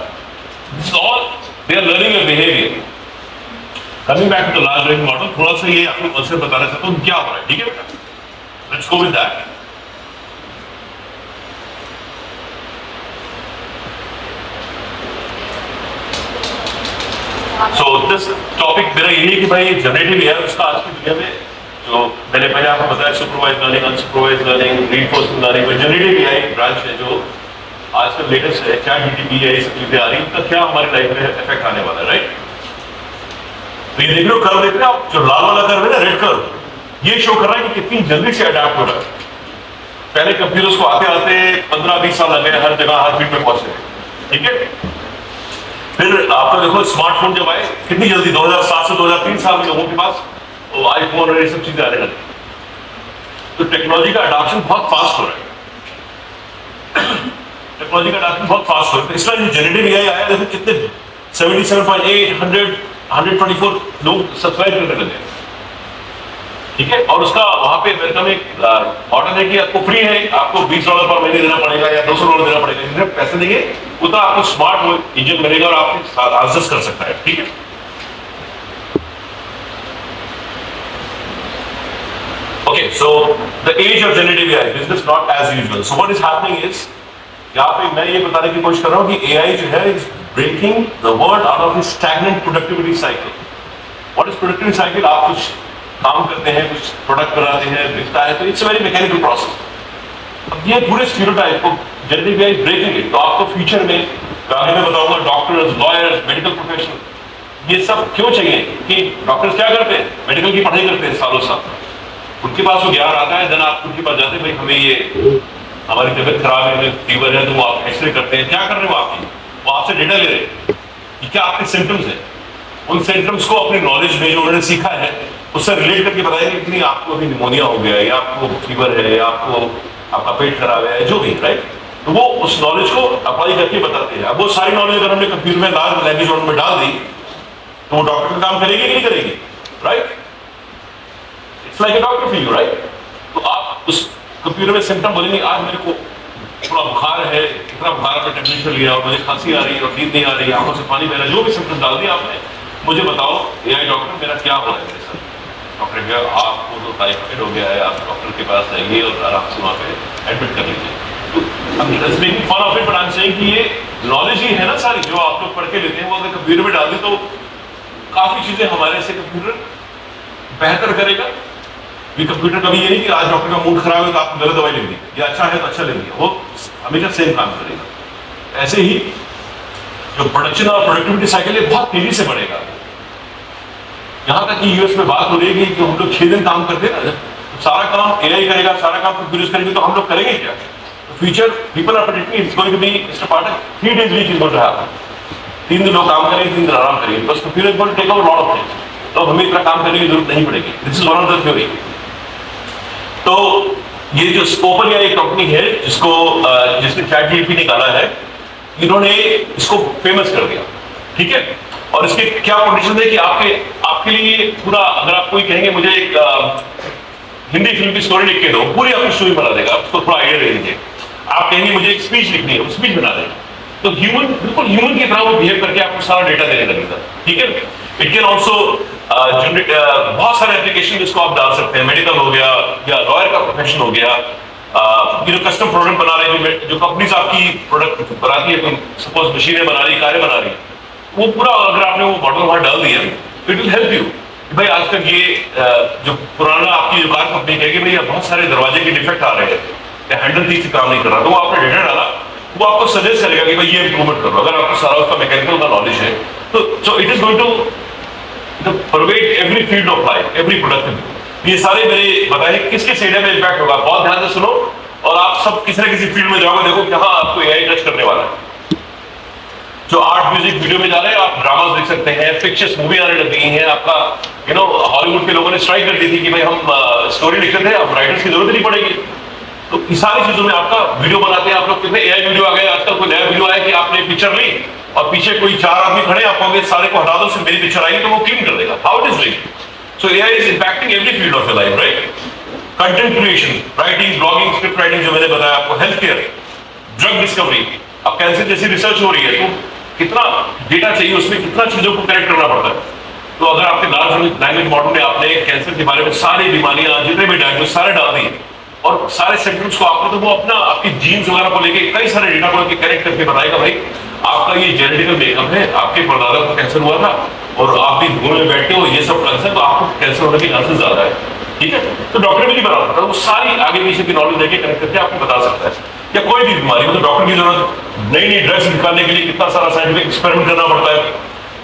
This is all they are learning your behaviour. Coming back to the large language model, थोड़ा सा ये आपको कॉन्सेप्ट बताना चाहता हूँ क्या हो रहा है, ठीक है बेटा, let's go with that. So this topic मेरा यही है कि भाई जनरेटिव एआई, उसका आज की दुनिया में जो मैंने पहले आपको बताया supervised learning, unsupervised learning, reinforcement learning, generative AI branch है जो आजकल लेटेस्ट है, ChatGPT है, ये सब चीजें आ रही हैं, उनका क्या हमारी लाइफ में इफेक्ट आने वाला है, राइट। तो ये देख लो कर्व, देख रहे हो आप, जो लाल वाला कर्व है ना, रेड कर्व, ये शो कर रहा है कि कितनी जल्दी से अडेप्ट हो रहा है। पहले कंप्यूटर्स को आते आते 15-20 साल लगे हर जगह हर फील्ड में पहुंचे, ठीक है। फिर आपका देखो स्मार्टफोन जब आए, कितनी जल्दी 2007 से 2003 साल में लोगों के पास आईफोन और ये सब चीजें आने लगी। तो टेक्नोलॉजी का अडॉप्शन बहुत फास्ट हो रहा है, टेक्नोलॉजी का अडॉप्शन बहुत फास्ट हो रहा है। तो इसलिए जनरेटिव एआई आया, देखो कितने 77.8 124 लोग सब्सक्राइब करने लगे, ठीक है। और उसका वहां पे अमेरिका में एक मॉडल है कि आपको फ्री है, आपको $20 पर महीने देना पड़ेगा या $200 देना पड़ेगा, जितने पैसे देंगे उतना आपको स्मार्ट इंजन बनेगा और आपको आंसर्स कर सकता है, ठीक है। Okay, so the age of generative AI, business not as usual. So what is happening is, यहाँ पे मैं ये बताने की कोशिश कर रहा हूँ कि AI जो है is breaking the world out of its stagnant productivity cycle. What is productivity cycle? आप कुछ काम करते हैं, कुछ प्रोडक्ट बनाते हैं, बिकता है, तो इट्स वेरी मैकेनिकल प्रोसेस। अब ये पूरे स्टीरियोटाइप को जनरेटिव एआई ब्रेकिंग इट, तो आपको फ्यूचर में आगे मैं बताऊंगा डॉक्टर्स, लॉयर्स, मेडिकल प्रोफेशनल, ये सब क्यों चाहिए कि डॉक्टर्स क्या करते हैं, मेडिकल की पढ़ाई करते हैं सालों साल, उनके पास वो ज्ञान आता है, देन आप उनके पास जाते हैं, भाई हमें ये हमारी तबीयत खराब है, हमें फीवर है, तो वो आप एक्सरे करते हैं, क्या कर रहे हो आपकी, वो आपसे डेटा ले रहे हैं कि क्या आपके सिम्टम्स है। उन सिम्टम्स को अपनी नॉलेज में जो उन्होंने सीखा है उससे रिलेट करके बताएंगे कि नहीं आपको अभी निमोनिया हो गया है, या आपको फीवर है, या आपको आपका पेट खराब है, जो भी, राइट। तो वो उस नॉलेज को अप्लाई करके बताते हैं। अब वो सारी नॉलेज अगर हमने कंप्यूटर में लार्ज लैंग्वेज मॉडल में डाल दी तो वो डॉक्टर का काम करेगी कि नहीं करेगी, right. It's like a doctor for you, right. तो आप उस कंप्यूटर में सिम्टम बोलेंगे, आज मेरे को थोड़ा बुखार है, इतना बुखार में टेम्परेचर लिया और मुझे खांसी आ रही है और नींद नहीं आ रही है, आंखों से पानी बह रहा है, जो भी सिम्टम डाल दिया आपने, मुझे बताओ एआई डॉक्टर मेरा क्या हो रहा है मेरे साथ। डॉक्टर ने कहा आपको तो टाइफाइड हो गया है, आप डॉक्टर के पास जाइए और आराम से वहाँ पे एडमिट कर लीजिए। तो fun of it, but I am saying कि ये नॉलेज ही है ना सारी, जो आप लोग पढ़ के लेते हैं, वो अगर कंप्यूटर में डाल दी तो काफी चीजें हमारे से कंप्यूटर बेहतर करेगा। ये कंप्यूटर कभी ये नहीं कि आज डॉक्टर का मूड खराब है तो आपको गलत दवाई लिख दी, या अच्छा है तो अच्छा लिख दिया, वो हमेशा सेम काम करेगा। ऐसे ही जो प्रोडक्शन और प्रोडक्टिविटी साइकिल है बहुत तेजी से बढ़ेगा। यहां तक कि यूएस में बात हो रही है कि हम लोग 6 दिन काम करते हैं ना, तो सारा काम एआई करेगा, सारा काम कंप्यूटर करेंगे, तो हम लोग करेंगे क्या? Future people are predicting it's going to be mister Pathak 3 days week is going to happen. 3 दिन लोग काम करेंगे, 3 दिन आराम करेंगे, बस computer is going to take over lot of things. तो हमें इतना काम करने की जरूरत नहीं पड़ेगी। This is one of the theory. तो ये जो ओपन या एक कंपनी है जिसको जिसने ChatGPT निकाला है, इन्होंने इसको फेमस कर दिया, ठीक है। और इसके क्या पोटेंशियल है कि आपके लिए पूरा, अगर आप कोई कहेंगे मुझे एक हिंदी फिल्म की स्टोरी लिख के दो, पूरी आपकी स्टोरी बना देगा, उसको थोड़ा आइडिया दे दीजिए। आप कहेंगे मुझे एक स्पीच लिखनी है, वो स्पीच बना देगा। तो ह्यूमन, बिल्कुल ह्यूमन की तरह वो बिहेव करके आपको सारा डेटा देने लगेगा, ठीक है। इट कैन ऑल्सो जनरेट बहुत सारे एप्लीकेशन जिसको आप डाल सकते हैं, मेडिकल हो गया या लॉयर का प्रोफेशन हो गया, कस्टम प्रोडक्ट बना रहे हैं, जो कंपनीज आपकी प्रोडक्ट बनाती है, सपोज मशीनें बना रही, कारें बना रही, वो पूरा अगर आपने वो मॉडल वहां डाल दिया, इट विल हेल्प यू। भाई आजकल ये जो पुराना आपकी जो कार कंपनी कहेगी भैया बहुत सारे दरवाजे के डिफेक्ट आ रहे हैं, हैंडल ठीक से काम नहीं कर रहा, तो वो आपने डेटा डाला, वो आपको सजेस्ट करेगा कि भाई ये इंप्रूवमेंट करो, अगर आपको सारा उसका मैकेनिकल का नॉलेज है तो। So it is going to pervade every field of life, every product. ये सारे मेरे बताए किस किस एरिया में इम्पैक्ट होगा, बहुत ध्यान से सुनो, और आप सब किसी न किसी फील्ड में जाओगे, देखो कहाँ आपको एआई टच करने वाला है। जो आर्ट म्यूजिक वीडियो में जा रहे हैं, आप ड्रामास देख सकते हैं, फिक्शंस मूवी आने लग गई हैं, आपका हॉलीवुड के लोगों ने स्ट्राइक कर दी थी कि भाई हम स्टोरी लिखते थे, अब राइटर्स की जरूरत नहीं पड़ेगी। तो इस सारी चीजों में आपका वीडियो बनाते हैं आप लोग, कितने एआई वीडियो आ गए आजकल। कोई नया वीडियो आया कि आपने पिक्चर ली और पीछे कोई 4 आदमी खड़े, आप कहोगे सारे को हटा दो, सिर्फ मेरी पिक्चर आएगी, तो वो क्लीन कर देगा। How it is doing? So AI is impacting every field of your life, right. Content creation, writing, blogging, script writing, जो मैंने बताया आपको, हेल्थ केयर, ड्रग डिस्कवरी, अब कैंसर जैसी रिसर्च हो रही है, तो कितना डेटा चाहिए, उसमें कितना चीजों को करेक्ट करना पड़ता है। तो अगर आपके लार्ज लैंग्वेज मॉडल में आपने कैंसर के बारे में सारी बीमारियां, जितने भी डायग्नोस सारे डाल दिए और सारे सिम्टम्स को आपको, तो वो अपना आपकी जीन्स वगैरह को लेके कई सारे डेटा को लेके करेक्ट करके बताएगा भाई आपका ये जेनेटिकल मेकअप है, आपके परदादा को कैंसर हुआ था और आप भी धुएं में बैठते हो, ये सब कैंसर, तो आपको कैंसर होने के चांसेस ज्यादा है, ठीक है। तो डॉक्टर भी नहीं बता सकता, वो सारी आगे पीछे की नॉलेज लेके कनेक्ट करके आपको बता सकता है। या कोई भी बीमारी, मतलब डॉक्टर की जरूरत, नई नई ड्रग्स निकालने के लिए कितना सारा साइंटिफिक एक्सपेरिमेंट करना पड़ता है।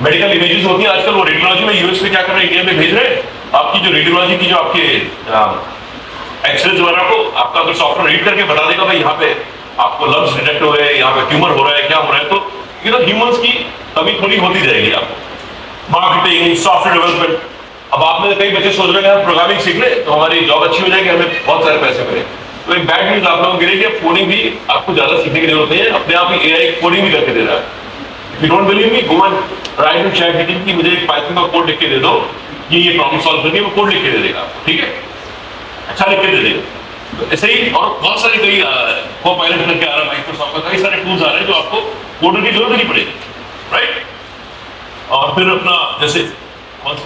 मेडिकल इमेजेस होती है आजकल, वो रेडियोलॉजी में यूएस में क्या कर रहे हैं, इंडिया में भेज रहे हैं, आपकी जो रेडियोलॉजी की जो आपके एक्सरेज वगैरह को आपका अगर सॉफ्टवेयर रीड करके बता देगा भाई यहाँ पे आपको लम्स डिटेक्ट हो रहे हैं, यहाँ पे ट्यूमर हो रहा है, क्या हो रहा है, तो ह्यूमंस की कमी थोड़ी होती जाएगी आपको। मार्केटिंग, सॉफ्टवेयर डेवलपमेंट, अब आप में कई बच्चे सोच रहे हैं प्रोग्रामिंग सीख ले तो हमारी जॉब अच्छी हो जाएगी, हमें बहुत सारे पैसे मिले। तो एक बैड न्यूज आप लोगों के लिए, कोडिंग भी आपको ज्यादा सीखने की जरूरत नहीं है, अपने आप ही एआई कोडिंग भी करके दे रहा है। If you don't believe me, go and write to ChatGPT कि मुझे एक पाइथन का कोड लिख के दे दो, ये प्रॉब्लम सॉल्व करके वो कोड लिख के दे देगा, ठीक है, अच्छा लिख के दे देगा। तो ऐसे ही और बहुत सारे कई को-पायलट करके आ रहा है, माइक्रोसॉफ्ट का कई सारे टूल्स आ रहे हैं जो आपको कोडर की जरूरत नहीं पड़ेगी, राइट। और फिर अपना जैसे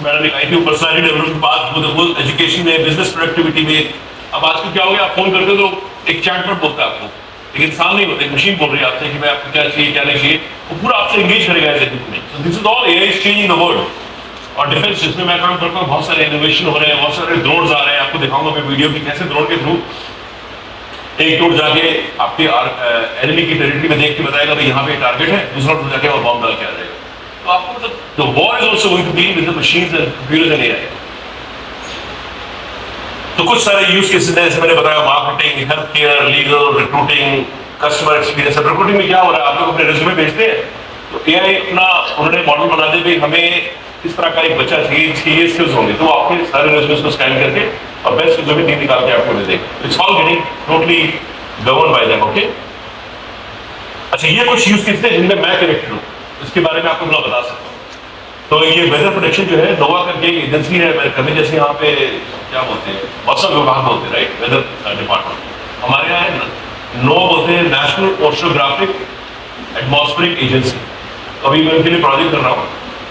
मैंने लिखाई थी पर्सनैलिटी डेवलपमेंट पाथ, एजुकेशन में, बिजनेस प्रोडक्टिविटी में। अब आजकल क्या हो गया, आप फोन करते हो तो एक चैटबॉट बोलता है आपको, एक इंसान नहीं होता, एक मशीन बोल रही है आपसे कि मैं आपको क्या चाहिए क्या नहीं चाहिए, वो पूरा आपसे एंगेज करेगा ऐसे में। So this is all AI is changing the world. और डिफेंस जिसमें मैं काम करता हूँ, बहुत सारे इनोवेशन हो रहे हैं, बहुत सारे ड्रोन्स आ रहे हैं, आपको दिखाऊंगा मैं वीडियो की कैसे ड्रोन के थ्रू एक ड्रोन जाके आपके एनिमी की टेरिटरी में देख के बताएगा भाई यहाँ पे टारगेट है, दूसरा ड्रोन जाके और बॉम्ब डाल के आ जाएगा। तो आपको मतलब the war is also going to be with the machines and computers and AI. तो कुछ सारे यूज केसेस हैं, जैसे मैंने बताया marketing, health care, legal, recruiting, customer experience. Recruiting में क्या हो रहा है, आप लोग अपने रिज्यूमे भेजते हैं तो एआई अपना उन्होंने मॉडल बना दिया कि हमें इस तरह का एक बच्चा चाहिए जिसके ये स्किल्स होंगे, तो वो आपके सारे रिज्यूमे को स्कैन करके और बेस्ट रिज्यूमे निकाल के आपको दे देगा। It's all getting totally govern by them. Okay, अच्छा ये कुछ यूज केसेस हैं जिनमें मैं कनेक्टेड हूँ, इसके बारे में आपको थोड़ा बता सकता हूँ। तो ये वेदर प्रोटेक्शन जो है, नोवा करके एक एजेंसी है अमेरिका में, जैसे यहाँ पे क्या बोलते हैं, मौसम विभाग बोलते हैं, राइट, वेदर डिपार्टमेंट। हमारे यहाँ है नोवा बोलते हैं, नेशनल ओशनोग्राफिक एटमॉस्फेरिक एजेंसी। तो अभी मैं उनके लिए प्रोजेक्ट कर रहा हूँ,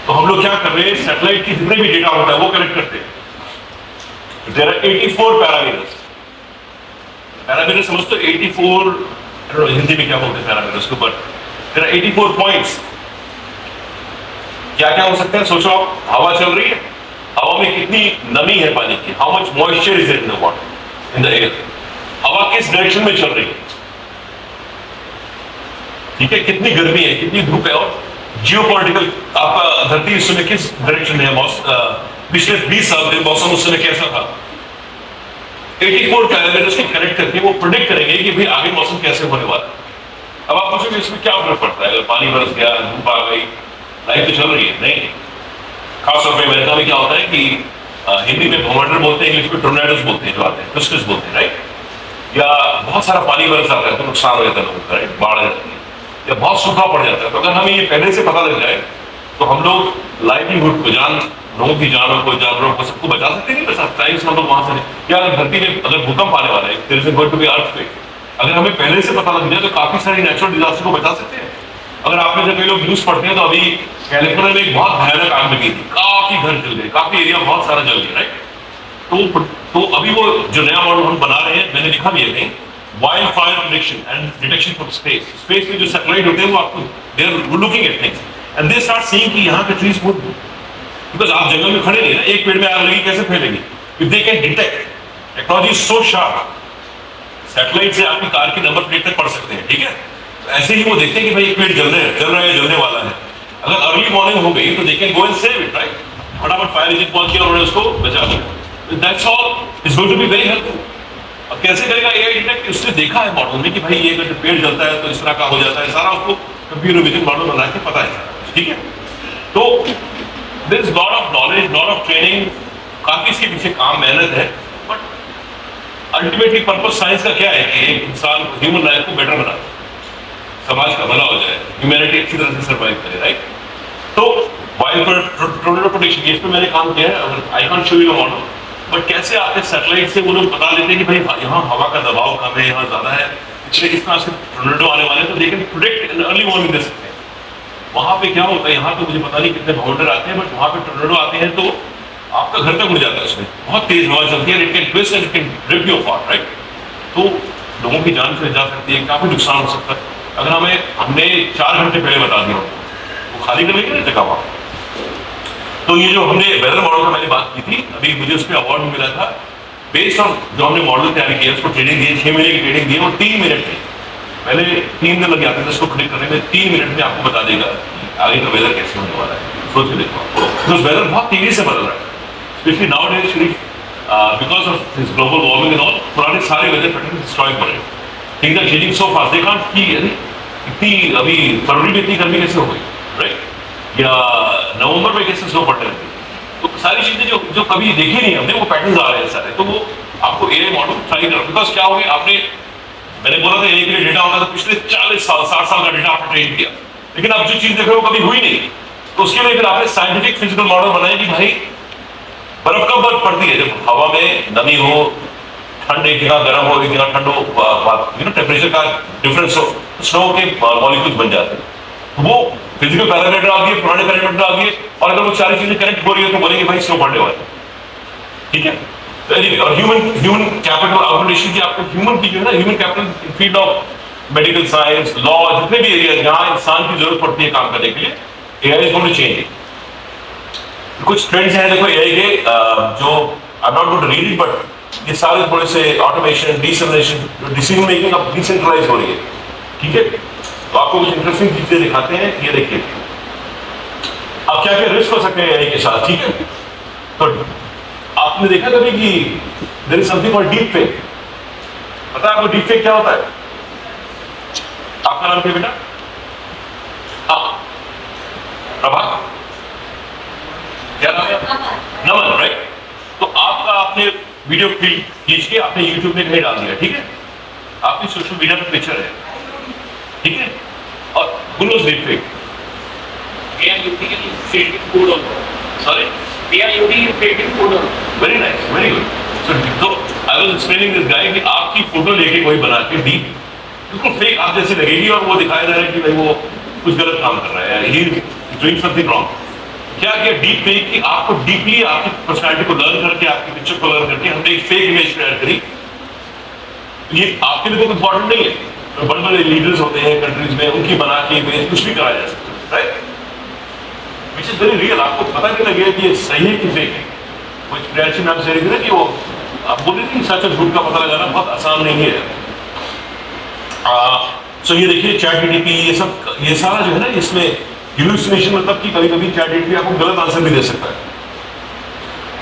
तो हम लोग क्या कर रहे हैं, सैटेलाइट की जितने भी डेटा होता है वो कलेक्ट करते हैं। There are 84 parameters. पैरामीटर समझ तो 84, हिंदी में क्या बोलते हैं पैरामीटर्स को, बट देयर आर 84 पॉइंट्स। क्या क्या हो सकता है, सोचो आप, हवा चल रही है, हवा में कितनी नमी है पानी की, how much moisture is in the water, in the air, हवा किस डायरेक्शन में चल रही है, ठीक है, कितनी गर्मी है, कितनी धूप है, और जियोपॉलिटिकल आपका धरती इस समय किस डायरेक्शन में है, पिछले 20 साल में मौसम उस समय कैसा था। 84 पैरामीटर्स को कनेक्ट करके वो प्रेडिक्ट करेंगे कि भाई आगे मौसम कैसे होने वाला है। अब आप पूछोगे इसमें क्या फर्क पड़ता है, अगर पानी बरस गया, धूप आ गई, लाइफ तो चल रही है, नहीं। खासतौर पर अमेरिका में क्या होता है कि हिंदी में भवंडर बोलते हैं, इंग्लिश में टोर्नेडोस बोलते हैं, जो आते हैं ट्विस्टर्स बोलते हैं, राइट, या बहुत सारा पानी बरस आता है तो नुकसान हो जाता है लोगों का, राइट, बाढ़ आ जाती है, या बहुत सूखा पड़ जाता है। तो अगर हमें ये पहले से पता लग जाए तो हम लोग लाइवलीहुड को, लोगों की जानों को, जानवरों को, सबको बचा सकते हैं। नहीं बचा, टाइम्स हम लोग वहां से, या अगर धरती में अगर भूकंप आने वाला है, there is going to be earthquake, अगर हमें पहले से पता लग जाए तो काफी सारी नेचुरल डिजास्टर को बचा सकते हैं। अगर आपने जब ये लोग न्यूज पढ़ते हैं तो अभी कैलिफोर्निया में एक बहुत भयानक आग लगी थी, काफी घर जल गए, काफी एरिया बहुत सारा जल गया, राइट। तो अभी वो जो नया मॉडल हम बना रहे हैं, मैंने लिखा भी है कहीं, wild fire prediction and detection from space. Space में जो सैटेलाइट होते हैं वो आपको, they are looking at things and they start seeing कि यहाँ पे ट्रीज वुड, बिकॉज आप जंगल में खड़े नहीं ना, एक पेड़ में आग लगी कैसे फैलेगी। If they can detect, technology is so sharp, satellite से आपकी कार की नंबर प्लेट तक पढ़ सकते हैं, ठीक है। ऐसे ही वो देखते हैं कि भाई एक पेड़ जल रहा है, जलने वाला है, अगर अर्ली मॉर्निंग हो गई तो they can go and save it, right. फटाफट फायर इंजन पहुंच गया और उन्होंने उसको बचा लिया। That's all, it's going to be very helpful. अब कैसे करेगा एआई डिटेक्ट, उसने देखा है मॉडल में कि भाई ये अगर पेड़ जलता है तो इस तरह का हो जाता है, सारा उसको कंप्यूटर विजन मॉडल बना के पता है, ठीक है। तो there is lot of knowledge, lot of training, काफी इसके पीछे काम, मेहनत है, बट अल्टीमेटली पर्पस साइंस का क्या है कि एक इंसान ह्यूमन लाइफ को बेटर बनाए, समाज का भला हो जाए, ह्यूमैनिटी अच्छी तरह से सर्वाइव करे, राइट। तो वाइल्ड टोर्नेडो प्रोटेक्शन, इस पे मैंने काम किया है। I can't show you the model, but कैसे आपके सैटेलाइट से वो लोग बता देते हैं कि भाई यहाँ हवा का दबाव कम है, यहाँ ज्यादा है, इसलिए इस तरह से टोर्नेडो आने वाले हैं, तो दे कैन प्रेडिक्ट इन अर्ली वार्निंग दे सकते हैं। वहां पे क्या होता है, यहाँ तो मुझे पता नहीं कितने भवंडर आते हैं, बट वहां पे टोर्नेडो आते हैं तो आपका घर तक उड़ जाता है, उसमें बहुत तेज हवा चलती है, it can twist and it can rip you apart, right. तो लोगों की जान से जा सकती है, काफी नुकसान हो सकता है। अगर हमने 4 घंटे पहले बता दिया तो खाली कर लेंगे ना जगह वहां। तो ये जो हमने वेदर मॉडल का मैंने बात की थी, अभी मुझे उस पर अवार्ड मिला था, बेस्ड ऑन जो हमने मॉडल तैयार किया, उसको ट्रेनिंग दी, 6 महीने की ट्रेनिंग दी, और 3 मिनट में, पहले 3 दिन लग जाते थे उसको क्लिक करने में, 3 मिनट में आपको बता देगा आगे का वेदर कैसे होने वाला है। सोच के देखो, तो वेदर बहुत तेजी से बदल रहा है, specially nowadays because of this global warming and all, पुराने सारे वेदर पैटर्न हिस्टोरिक बने, things are changing so fast, they can't की इतनी, अभी फरवरी में इतनी गर्मी कैसे हो गई, राइट, या नवंबर में कैसे स्नो पड़ने लगी। तो सारी चीजें जो कभी देखी नहीं हमने, वो पैटर्न्स आ रहे हैं सारे। तो वो आपको एआई मॉडल ट्राई करो, बिकॉज क्या हो गया, मैंने बोला था एआई के लिए डेटा होता था, पिछले 40 साल 60 साल का डेटा आपने ट्रेन किया, लेकिन अब जो चीज देख रहे हो कभी हुई नहीं। तो उसके लिए फिर आपने साइंटिफिक फिजिकल मॉडल बनाया कि भाई बर्फ कब बर्फ पड़ती है, जब हवा में नमी हो, ठंड एक जगह गर्म हो, एक जगह ठंड हो, टेम्परेचर का डिफरेंस हो, स्नो के मॉलिक्यूल्स बन जाते हैं। वो फिजिकल पैरामीटर आ गए, पुराने पैरामीटर आ गए, और अगर वो सारी चीजें कनेक्ट हो रही है तो बोलेंगे भाई स्नो पड़ने वाला, ठीक है। तो और ह्यूमन कैपिटल ऑर्गेनाइजेशन की, आपको ह्यूमन की जो है ना, human capital field of medical science, law, जितने भी एरिया जहाँ इंसान की जरूरत पड़ती है काम करने के लिए, AI is going to change it. कुछ ट्रेंड्स हैं देखो एआई के, जो I am not going to read it, but ये सारे थोड़े से ऑटोमेशन, डिसेंट्रलाइजेशन, डिसीजन मेकिंग अब डिसेंट्रलाइज हो रही है, ठीक है। तो आपको कुछ इंटरेस्टिंग चीजें दिखाते हैं, ये देखिए अब क्या क्या रिस्क हो सकते हैं एआई के साथ, ठीक है। तो आपने देखा कभी कि there is something called deep fake. पता है आपको डीप फेक क्या होता है? आपका नाम क्या बेटा? हाँ, प्रभा, क्या नाम है? नमन, राइट? तो आपका आपने वीडियो खींच के आपने यूट्यूब में कहीं डाल दिया, ठीक है? आपकी सोशल मीडिया पर पिक्चर है, ठीक है? और गुलोस deep fake. Sorry? Very nice, very good. So I was explaining this guy कि आपकी फोटो लेके कोई बना के डीप बिल्कुल फेक आप जैसे लगेगी और वो दिखाया जा रहा है कि भाई वो कुछ गलत काम कर रहा है, he is doing something wrong. क्या किया डीप फेक कि आपको डीपली आपकी पर्सनालिटी को लर्न करके आपकी पिक्चर को लर्न करके हमने एक फेक इमेज क्रिएट करी। ये आपके लिए तो कुछ इंपॉर्टेंट नहीं है, तो बड़े बड़े लीडर्स होते हैं कंट्रीज में, उनकी बना के इमेज कुछ भी कराया जा सकता है, right? Which is very real. आपको पता नहीं लगेगा कि ये सही है कि फेक है। वो प्रियांशी मैम से रही थी ना कि वो आप बोल रही थी सच और झूठ का पता लगाना बहुत आसान नहीं है। सो ये देखिए चैट जीपीटी ये सारा जो है ना, इसमें ह्यूलुसिनेशन मतलब कि कभी कभी चैट जीपीटी आपको गलत आंसर भी दे सकता है।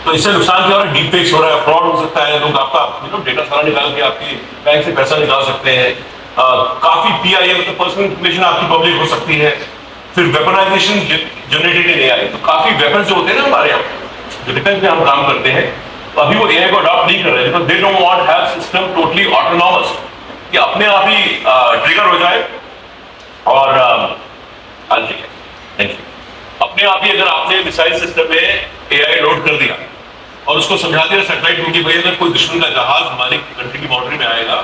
तो इससे नुकसान क्या हो रहा है? डीप फेक्स हो रहा है, फ्रॉड हो सकता है, लोग आपका डेटा सारा निकाल के आपके बैंक से पैसा निकाल सकते हैं। काफी पीआईए मतलब पर्सनल इंफॉर्मेशन आपकी पब्लिक हो सकती है। फिर वेपनाइजेशन जनरेटेड इन एआई, तो काफी वेपन्स जो होते हैं ना हमारे यहाँ जो डिफेंस में हम काम करते हैं, तो अभी वो एआई को अडॉप्ट नहीं कर रहे because they don't want have system totally autonomous कि अपने आप ही ट्रिगर हो जाए और थैंक यू अपने आप ही अगर आपने मिसाइल सिस्टम में एआई लोड कर दिया और उसको समझा दिया सैटेलाइट में कि भाई अगर कोई दुश्मन का जहाज हमारी कंट्री की बाउंड्री में आएगा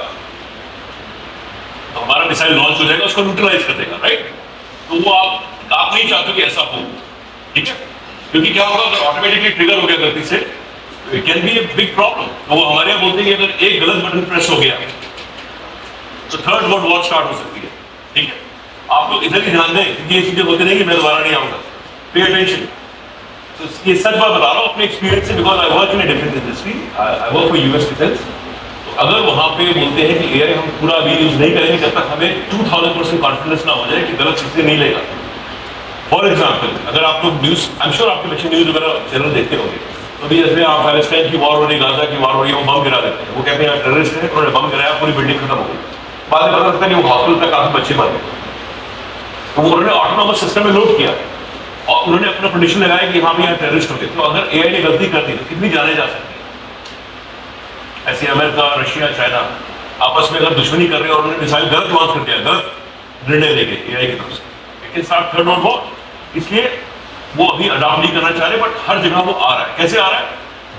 तो हमारा मिसाइल लॉन्च हो जाएगा, उसको न्यूट्रलाइज कर देगा, राइट? तो वो आप नहीं चाहते कि ऐसा हो, ठीक है? क्योंकि क्या होगा अगर ऑटोमेटिकली ट्रिगर हो गया गलती से, it can be a big problem. तो वो हमारे यहाँ बोलते हैं कि अगर एक गलत बटन प्रेस हो गया तो थर्ड वर्ल्ड वॉर स्टार्ट हो सकती है, ठीक है? आप लोग इधर ही ध्यान दें क्योंकि ये चीजें होती नहीं कि मैं दोबारा नहीं आऊंगा। Pay attention. तो ये सच बात बता रहा हूँ अपने एक्सपीरियंस से, because I work in a different industry, I work for US defence. तो अगर वहां पे बोलते हैं कि एआई हम पूरा अभी यूज नहीं करेंगे जब तक हमें 2000% कॉन्फिडेंस ना हो जाए कि गलत चीजें नहीं लेगा। फॉर एग्जाम्पल अगर आप लोग न्यूज, आई एम श्योर आपके बच्चे न्यूज वगैरह चैनल देखते होंगे, तो अभी जैसे आप पैलेस्टाइन की वॉर हो रही, गाजा की वॉर हो रही है, वो बम गिरा देते हैं, वो कहते हैं टेररिस्ट है, उन्होंने बम गिराया, पूरी बिल्डिंग खत्म हो गई। बाद में पता लगता है कि वो हॉस्पिटल तक काफी बच्चे मर गए। तो वो उन्होंने ऑटोनॉमस सिस्टम में लोड किया और उन्होंने अपना प्रेडिक्शन लगाया कि हाँ भी यहाँ टेररिस्ट हो गए। तो अगर एआई ने गलती कर दी तो कितनी जाने जा सकती है? ऐसे अमेरिका, रशिया, चाइना आपस में अगर दुश्मनी कर रहे हैं और उन्होंने मिसाइल गलत लॉन्च कर दिया, गलत निर्णय लेके एआई की तरफ से, it can start third world war. इसलिए वो अभी अडॉप्ट नहीं करना चाह रहे, बट हर जगह वो आ रहा है। कैसे आ रहा है?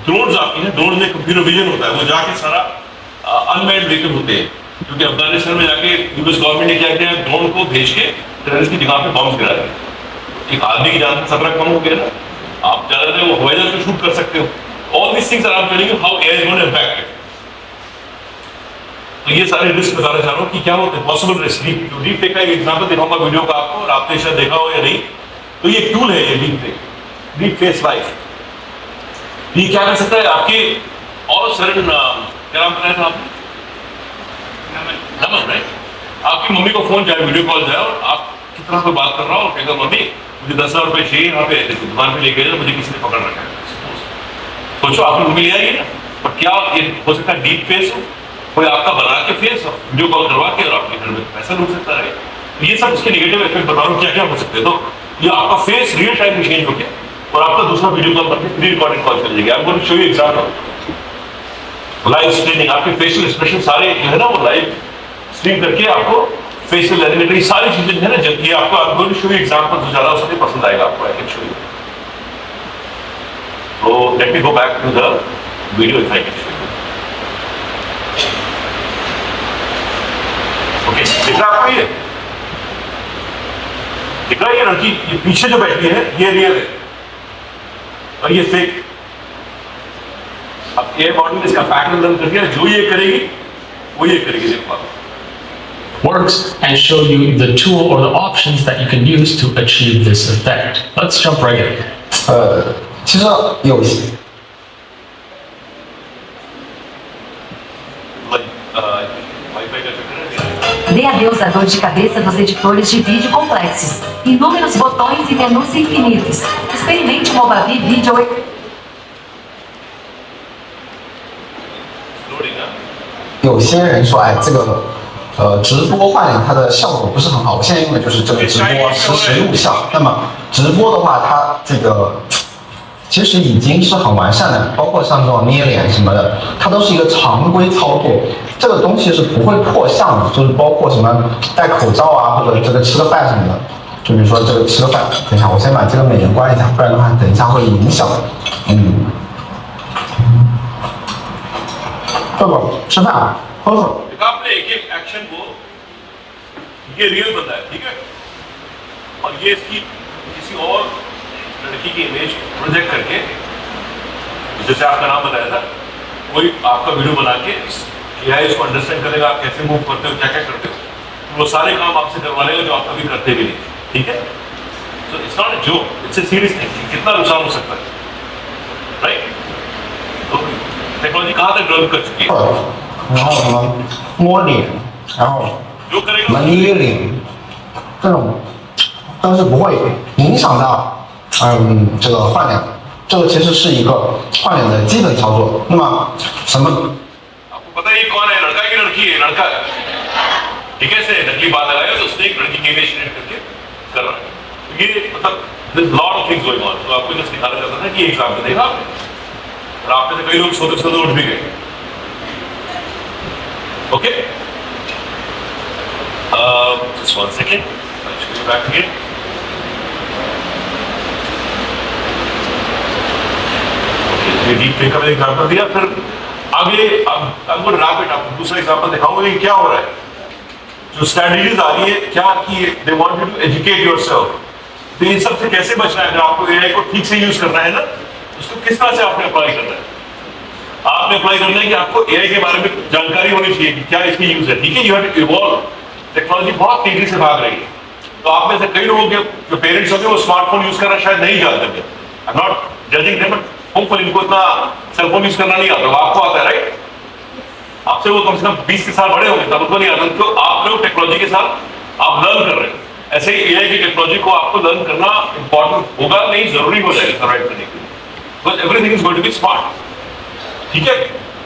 ड्रोन्स आती हैं, ड्रोन में कंप्यूटर विजन होता है, वो जाके सारा अनमैन्ड व्हीकल होते हैं, क्योंकि अफगानिस्तान में जाके यूएस गवर्नमेंट ने क्या किया, ड्रोन को भेज के टेररिस्ट की जगह पे बॉम्ब गिरा दिए। एक आदमी की जान खतरा कम हो गया ना, आप ज्यादा वो हवाई जहाज को शूट कर सकते हो। All this things are I am telling you how AI is going to impact it. तो ये सारे रिस्क बताना चाह रहा हूँ कि क्या होते हैं पॉसिबल रिस्क। डीप फेक का एक एग्जांपल दिखाऊंगा वीडियो का आपको, और आपने शायद देखा हो या नहीं। तो ये टूल है, ये deep fake, deep face life. ये क्या कर सकता है आपके और सरन क्या नाम बताया था आपने? नमन, राइट? आपकी मम्मी को फोन जाए, वीडियो कॉल जाए और आप कितना कोई बात कर रहा हो और कहेगा मम्मी मुझे 10,000 रुपए चाहिए, यहाँ पे दुकान पे लेके जाओ, मुझे किसी ने पकड़ रखा है। सोचो आपकी मम्मी ले आएगी ना, पर क्या ये हो सकता है डीप फेस हो, कोई आपका बना के फेस वीडियो कॉल करवा के और आपके घर में पैसा लूट सकता है। तो ये सब उसके नेगेटिव इफेक्ट बता रहा हूँ क्या क्या हो सकते हैं। तो ये आपका फेस रियल टाइम में चेंज हो गया और आपका दूसरा वीडियो कॉल करके प्री रिकॉर्डिंग कॉल चल जाएगी। आपको show you example, live streaming, आपके फेशियल एक्सप्रेशन सारे जो है ना वो लाइव स्ट्रीम करके आपको फेशियल एनिमेटरी सारी चीजें जो है ना ये आपको आपको शो यू एग्जाम्पल जो ज्यादा उससे पसंद आएगा आपको, आई कैन शो यू। तो let me go back to the video if I can show you. Okay, दिख रहा आपको ये? दिख रहा है ये लड़की, ये पीछे जो बैठी है ये रियल है और ये फेक। अब ये मॉडल ने इसका पैटर्न लर्न कर दिया, जो ये करेगी वो ये करेगी। देखो आप works and show you the tool or the options that you can use to achieve this effect. Let's jump right in. 其实有些 wifi का चक्कर है। Dê adeus à dor de cabeça dos editores de vídeo complexos. Inúmeros botões e menus infinitos. Experimente o Movavi Video. 有些人说，哎，这个直播换脸它的效果不是很好。我现在用的就是这个直播实时录像。那么直播的话，它这个其实已经是很完善的，包括像这种捏脸什么的，它都是一个常规操作。这个东西是不会破相的，就是包括什么戴口罩啊，或者这个吃个饭什么的。就比如说这个吃个饭，等一下我先把这个美颜关一下，不然的话等一下会影响。这个吃饭喝水。 आपने एक एक एक्शन को ये रियल बंदा है, ठीक है, और ये इसकी किसी और लड़की की इमेज प्रोजेक्ट करके, जैसे आपका नाम बताया था, कोई आपका वीडियो बना के एआई इसको अंडरस्टैंड करेगा आप कैसे मूव करते हो, क्या क्या करते हो, वो सारे काम आपसे करवा लेगा जो आप कभी करते भी नहीं, ठीक है. So it's not a joke, it's a serious thing. कितना नुकसान हो सकता है, राइट? तो टेक्नोलॉजी कहाँ तक डेवलप कर चुकी है? 然后什么摸脸，然后 जो 什么 करेगा 捏脸，这种都是不会影响到这个换脸。这个其实是一个换脸的基本操作。那么什么？ आपको पता है ये कौन है? लड़का की लड़की है? लड़का है. ठीक है, से नकली बात लगाया तो उसने एक लड़की की इमेज क्रिएट करके कर रहा है. ये मतलब there's lot of things going on. तो आपको जस्ट दिखाना चाहता था कि एग्जाम्पल देखा आपने, और आप में से कई लोग सोते सोते उठ भी गए. Okay. Just 1 second. I'll show you back again. Okay, so ये डीप फेक का मैंने एग्जाम्पल दिया. फिर आगे अब रैप इट आपको दूसरा एग्जाम्पल दिखाऊंगा कि क्या हो रहा है. जो स्ट्रेटजीज आ रही है क्या कि they want you to educate yourself. तो इन सब से कैसे बचना है? अगर आपको एआई को ठीक से यूज करना है ना, उसको किस तरह से आपने अप्लाई करना है. आपने अप्लाई करना है कि आपको एआई के बारे में जानकारी होनी चाहिए कि क्या इसकी यूज है. ठीक है, you have to evolve. Technology बहुत तेजी से भाग रही है. तो आप में से कई लोगों के जो पेरेंट्स होंगे वो स्मार्टफोन यूज करना शायद नहीं जानते होंगे. आई am not judging them, but hopefully इनको इतना सेलफोन यूज करना नहीं आता. आपको आता है, राइट? आपसे वो कम से कम 20 साल बड़े होंगे तब उनको नहीं आता. तो आप लोग टेक्नोलॉजी के साथ आप लर्न कर रहे हैं. ऐसे ही एआई की टेक्नोलॉजी को आपको लर्न करना इंपॉर्टेंट होगा, नहीं जरूरी हो जाएगा सर्वाइव करने के लिए. Because everything is going to be smart. ठीक है,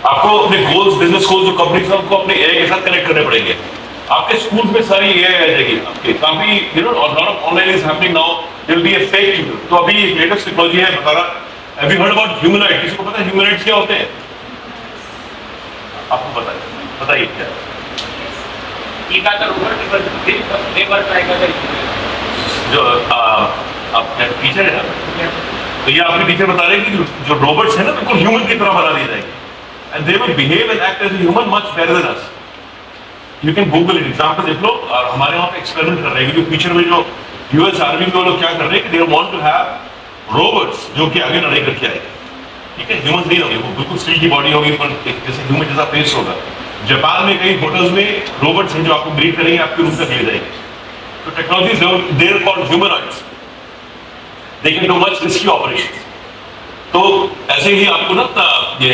आपको अपने गोल्स, बिजनेस गोल्स जो कंपनीज हैं उनको अपने एआई के साथ कनेक्ट करने पड़ेंगे. आपके स्कूल्स में सारी एआई आ जाएगी. आपके काफी you know lot of online is happening now. There will be a fake tutor. तो अभी एक लेटेस्ट टेक्नोलॉजी है, बता रहा. Have you heard about humanoid? किसी को पता है ह्यूमनॉइड्स क्या होते हैं? आपको बताइए क्या. जो आप टीचर है ना, तो ये आपके टीचर बता रहे हैं कि जो रोबोट्स है ना बिल्कुल ह्यूमन की तरह बना दिए जाएंगे. And they will behave and act as a human much better than us. You can google it. Example देख लो. और हमारे वहाँ पे एक्सपेरिमेंट कर रहे हैं क्योंकि फ्यूचर में जो यूएस आर्मी के लोग क्या कर रहे हैं कि they want to have robots जो कि आगे लड़ाई करके आएंगे. ठीक है, ह्यूमन नहीं होंगे, वो बिल्कुल स्टील की बॉडी होगी पर जैसे ह्यूमन जैसा फेस होगा. जापान में कई होटल्स में रोबोट्स हैं जो आपको ब्रीड करेंगे, आपके रूम तक ले जाएंगे. तो technology there called humanoids. They can do much risky operations. तो ऐसे ही आपको ना ये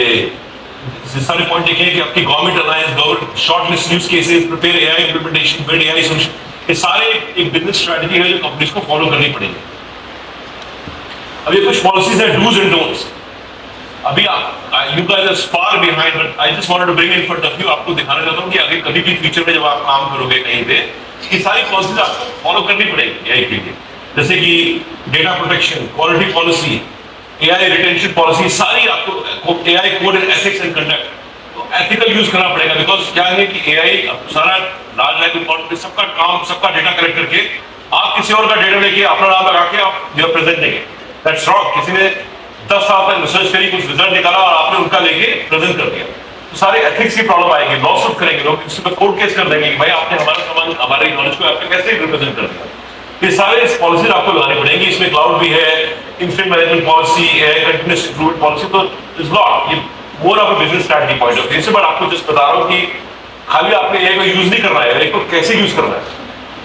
सारे पॉइंट देखे कि आपकी government alliance, government shortlist use cases, prepare AI implementation, build AI solution, ये सारे एक बिजनेस स्ट्रेटजी है जो कंपनीज को फॉलो करनी पड़ेगी. अब ये कुछ पॉलिसीज है, डूज एंड डोंट्स. अभी आप you guys are far behind, but I just wanted to bring in front of you. आपको दिखाना चाहता हूं कि आगे कभी भी फ्यूचर में जब आप काम करोगे कहीं पे, ये सारी पॉलिसीज आपको फॉलो करनी पड़ेगी एआई के लिए. जैसे कि data protection, quality policy, AI retention policy, सारी आपको AI code and ethics and conduct. तो एथिकल यूज करना पड़ेगा. बिकॉज क्या है कि एआई सारा लार्ज लैंग्वेज मॉडल में सबका काम, सबका डेटा कलेक्ट करके आप किसी और का डेटा लेके अपना नाम लगा के आप जो प्रेजेंट देंगे. That's wrong. किसी ने 10 साल तक रिसर्च करी, कुछ रिजल्ट निकाला और आपने उनका लेके प्रेजेंट कर दिया. तो सारे एथिक्स की प्रॉब्लम आएगी. लॉ सूट करेंगे लोग, इस पर कोर्ट केस कर देंगे कि भाई आपने हमारा सामान, हमारे नॉलेज को आपने कैसे रिप्रेजेंट कर दिया. ये सारे पॉलिसीज आपको लगानी पड़ेंगी. इसमें क्लाउड भी है, इंसिडेंट मैनेजमेंट पॉलिसी है, कंटिन्यूअस इंप्रूवमेंट पॉलिसी. तो इज लॉट. ये more of a business strategy point of view से. बट आपको जस्ट बता रहा हूँ कि खाली आपने एआई को यूज नहीं करना है, एआई को कैसे यूज करना है.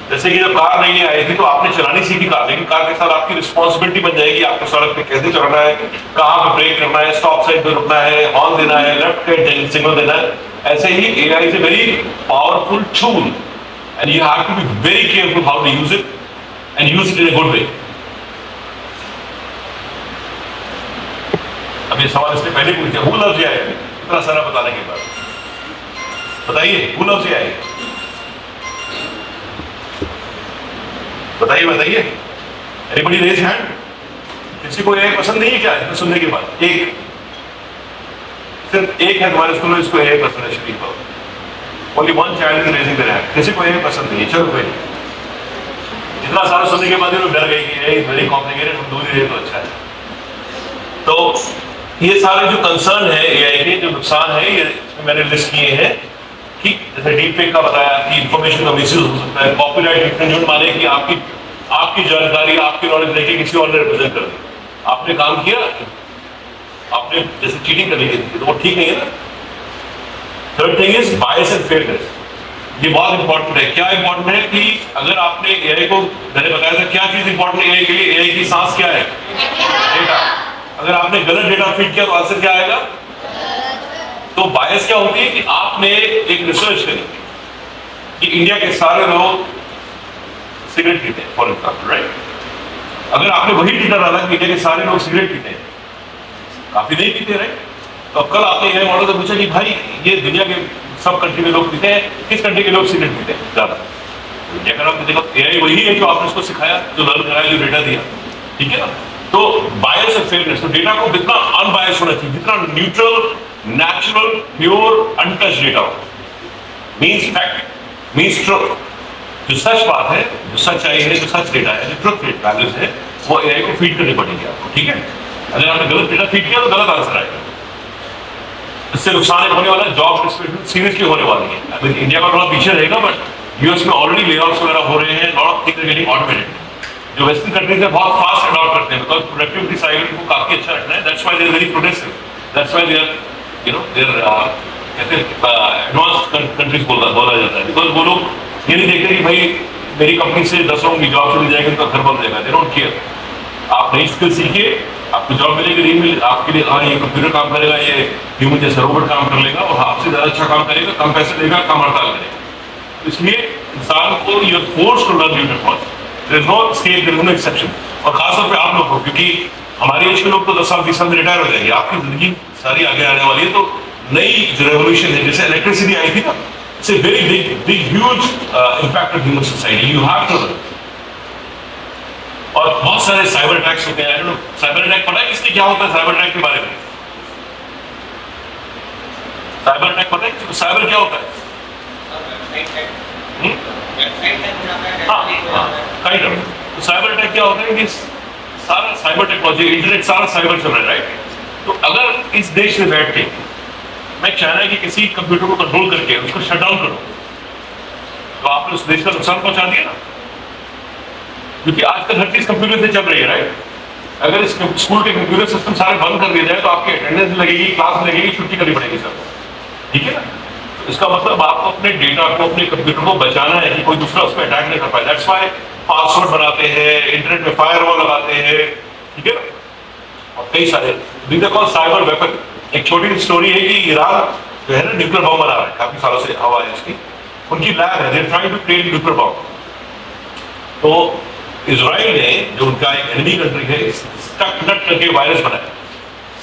जैसे कि जब कार नई आई थी तो आपने चलानी सीखी कार, लेकिन कार के साथ आपकी रिस्पॉन्सिबिलिटी बन जाएगी आपको सड़क पे कैसे चलाना है, कहाँ पे ब्रेक करना है, स्टॉप साइड पे रुकना है, हॉर्न देना है, लेफ्ट साइड सिग्नल देना है. ऐसे ही AI is a very powerful tool and you have to be very careful how to use it and use it in a good way. अब ये सवाल इससे पहले पूछा, who loves AI? इतना सारा बताने के बाद बताइए, who loves AI? बताइए। Anybody raise hand? किसी को AI पसंद नहीं है क्या इसमें सुनने के बाद? सिर्फ एक है तुम्हारे स्कूल में इसको AI पसंद है, शरीफ बाबू। Only one child is raising their hand. किसी को AI पसंद नहीं है, चलो भाई। इतना सारा सुनने के बाद ये लोग डर गए कि AI is very complicated, हम दूर ही रहे तो अच्छा है। तो ये सारे जो कंसर्न है AI के, जो नुकसान है, ये इसमें मैंने लिस्ट किए हैं कि जैसे डीप फेक का बताया कि इंफॉर्मेशन का मिसयूज हो सकता है, कॉपीराइट इंफ्रिंजमेंट माने कि आपकी जानकारी, आपकी नॉलेज लेके किसी और ने रिप्रेजेंट कर दी, आपने काम किया, आपने जैसे चीटिंग करने की थी, तो वो ठीक नहीं है ना। Third thing is bias and fairness. ये बहुत इंपॉर्टेंट है। क्या इंपॉर्टेंट है कि अगर आपने AI को, मैंने बताया था क्या चीज इंपॉर्टेंट है AI के लिए, AI की सांस क्या है? डेटा। अगर आपने गलत डेटा फीड किया तो आंसर क्या आएगा? तो बायस क्या होती है कि आपने एक रिसर्च करी कि इंडिया के सारे लोग सिगरेट पीते हैं, फॉर एग्जाम्पल, राइट। अगर आपने वही डेटा डाला कि इंडिया के सारे लोग सिगरेट पीते हैं, काफी नहीं पीते, राइट, तो कल आपने AI मॉडल से पूछा कि भाई ये दुनिया के सब कंट्री में लोग पीते हैं, किस कंट्री के लोग सिगरेट पीते हैं ज्यादा? इंडिया का नाम देखो, AI वही है जो आपने उसको सिखाया, जो लर्न कराया, जो डेटा दिया, ठीक है ना। तो बायस और फेयरनेस, तो डेटा को जितना अनबायस होना चाहिए, जितना neutral, natural, pure, untouched data हो, मीन्स फैक्ट, मीन्स ट्रुथ। जो सच बात है, जो सच्चाई है, जो सच डेटा है, जो ट्रुथ वैल्यूज है, वो AI को फीड करनी पड़ेगी आपको, ठीक है। अगर आपने गलत डेटा फीड किया तो गलत आंसर आएगा। इससे नुकसान एक होने वाला है, जॉब डिस्प्लेसमेंट सीरियसली होने वाली है। आई मीन इंडिया का थोड़ा पीछे रहेगा, बट यूएस में ऑलरेडी लेऑफ्स वगैरह हो रहे हैं, lot of things are getting automated. जो वेस्टर्न कंट्रीज है बहुत फास्ट अडॉप्ट करते हैं, बिकॉज प्रोडक्टिविटी साइड को काफी अच्छा रखना है। That's why they are very progressive, that's why they are, you know, they are कहते हैं एडवांस्ड कंट्रीज बोला जाता है, बिकॉज वो लोग ये नहीं देखते कि भाई मेरी कंपनी से 10 लोगों की जॉब चली जाएगी, उनका घर बन जाएगा, दे डोंट केयर। आप नई स्किल सीखिए, आपको जॉब मिलेगी, नहीं मिले आपके लिए, हाँ ये कंप्यूटर काम करेगा, ये ह्यूमन जैसे रोबोट काम कर लेगा और आपसे ज्यादा अच्छा काम करेगा, कम पैसे देगा, कम हड़ताल करेगा। इसलिए इंसान को you are forced to learn new technology, there is no escape, there is no exception. और खासतौर पे आप लोग को, क्योंकि हमारे एज के लोग तो 10 साल 20 साल में रिटायर हो जाएंगे, आपकी जिंदगी सारी आगे आने वाली है। तो नई जो रेवोल्यूशन है, जैसे इलेक्ट्रिसिटी आई थी ना, it's a very big huge impact on human society, you have to learn. और बहुत सारे साइबर अटैक्स होते हैं। साइबर अटैक पता है किसने क्या होता है साइबर अटैक के बारे में? साइबर अटैक पता है किसको? साइबर क्या होता है? Kind of. तो साइबर अटैक क्या होता है कि सारा साइबर टेक्नोलॉजी, इंटरनेट सारा साइबर चल रहा है, राइट। तो अगर इस देश में बैठ के मैं चाहना कि किसी कंप्यूटर को कंट्रोल करके उसको शट डाउन करो, तो आपने उस देश का नुकसान पहुंचा दिया ना, क्योंकि आजकल हर चीज कंप्यूटर से चल रही है, राइट। अगर इस स्कूल के कंप्यूटर सिस्टम सारे बंद कर दिए जाए तो आपकी अटेंडेंस लगेगी, क्लास लगेगी, छुट्टी करनी पड़ेगी सबको, ठीक है ना। तो इसका मतलब आपको अपने डेटा को, अपने कंप्यूटर को बचाना है कि कोई दूसरा उस पर अटैक नहीं कर पाए। दैट्स व्हाई पासवर्ड बनाते हैं, इंटरनेट में फायरवॉल लगाते हैं, ठीक है ना। और कई सारे these are called cyber weapon. एक छोटी सी स्टोरी है कि ईरान जो है ना न्यूक्लियर बम बना रहा है, काफी सालों से हवा है इसकी, उनकी लैब है, they are trying to create nuclear bomb. तो इजराइल ने, जो उनका एक एनिमी कंट्री है, स्टक नट करके वायरस बनाया,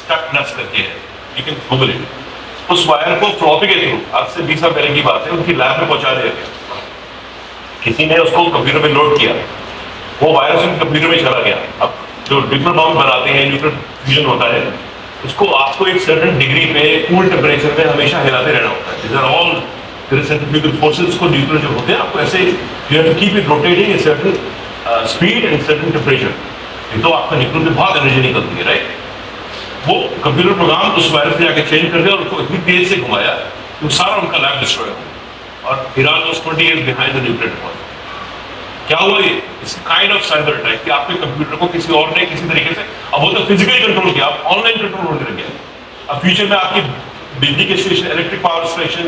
स्टक नट्स करके है, यू कैन गूगल इट। उस वायर को फ्लॉपी के थ्रू, आज से 20 साल पहले की बात है, उनकी लैब में पहुंचा दिया गया। किसी ने उसको कंप्यूटर में लोड किया, वो वायरस उनके कंप्यूटर में चला गया। अब जो न्यूक्लियर बम बनाते हैं, न्यूक्लियर फ्यूजन होता है, उसको आपको एक सर्टेन डिग्री पे कूल टेम्परेचर में हमेशा हिलाते रहना होता है। These are all there is centrifugal forces को न्यूक्लियर जो होते हैं, आपको ऐसे you have to keep it rotating at certain speed and certain temperature। तो आपका न्यूक्लियर में बहुत एनर्जी निकलती है, राइट। वो कंप्यूटर प्रोग्राम उस वायरस में जाके चेंज कर दिया और उसको इतनी तेज से घुमाया तो सारा उनका लैब डिस्ट्रॉय हो गया। और Iran was 20 years behind the nuclear technology. क्या हुआ ये? It's kind of cyber attack कि आपके कंप्यूटर को किसी और ने किसी तरीके से, अब वो तो फिजिकली कंट्रोल किया, अब ऑनलाइन कंट्रोल होने लग गया। अब फ्यूचर में आपकी बिजली के station, electric power station,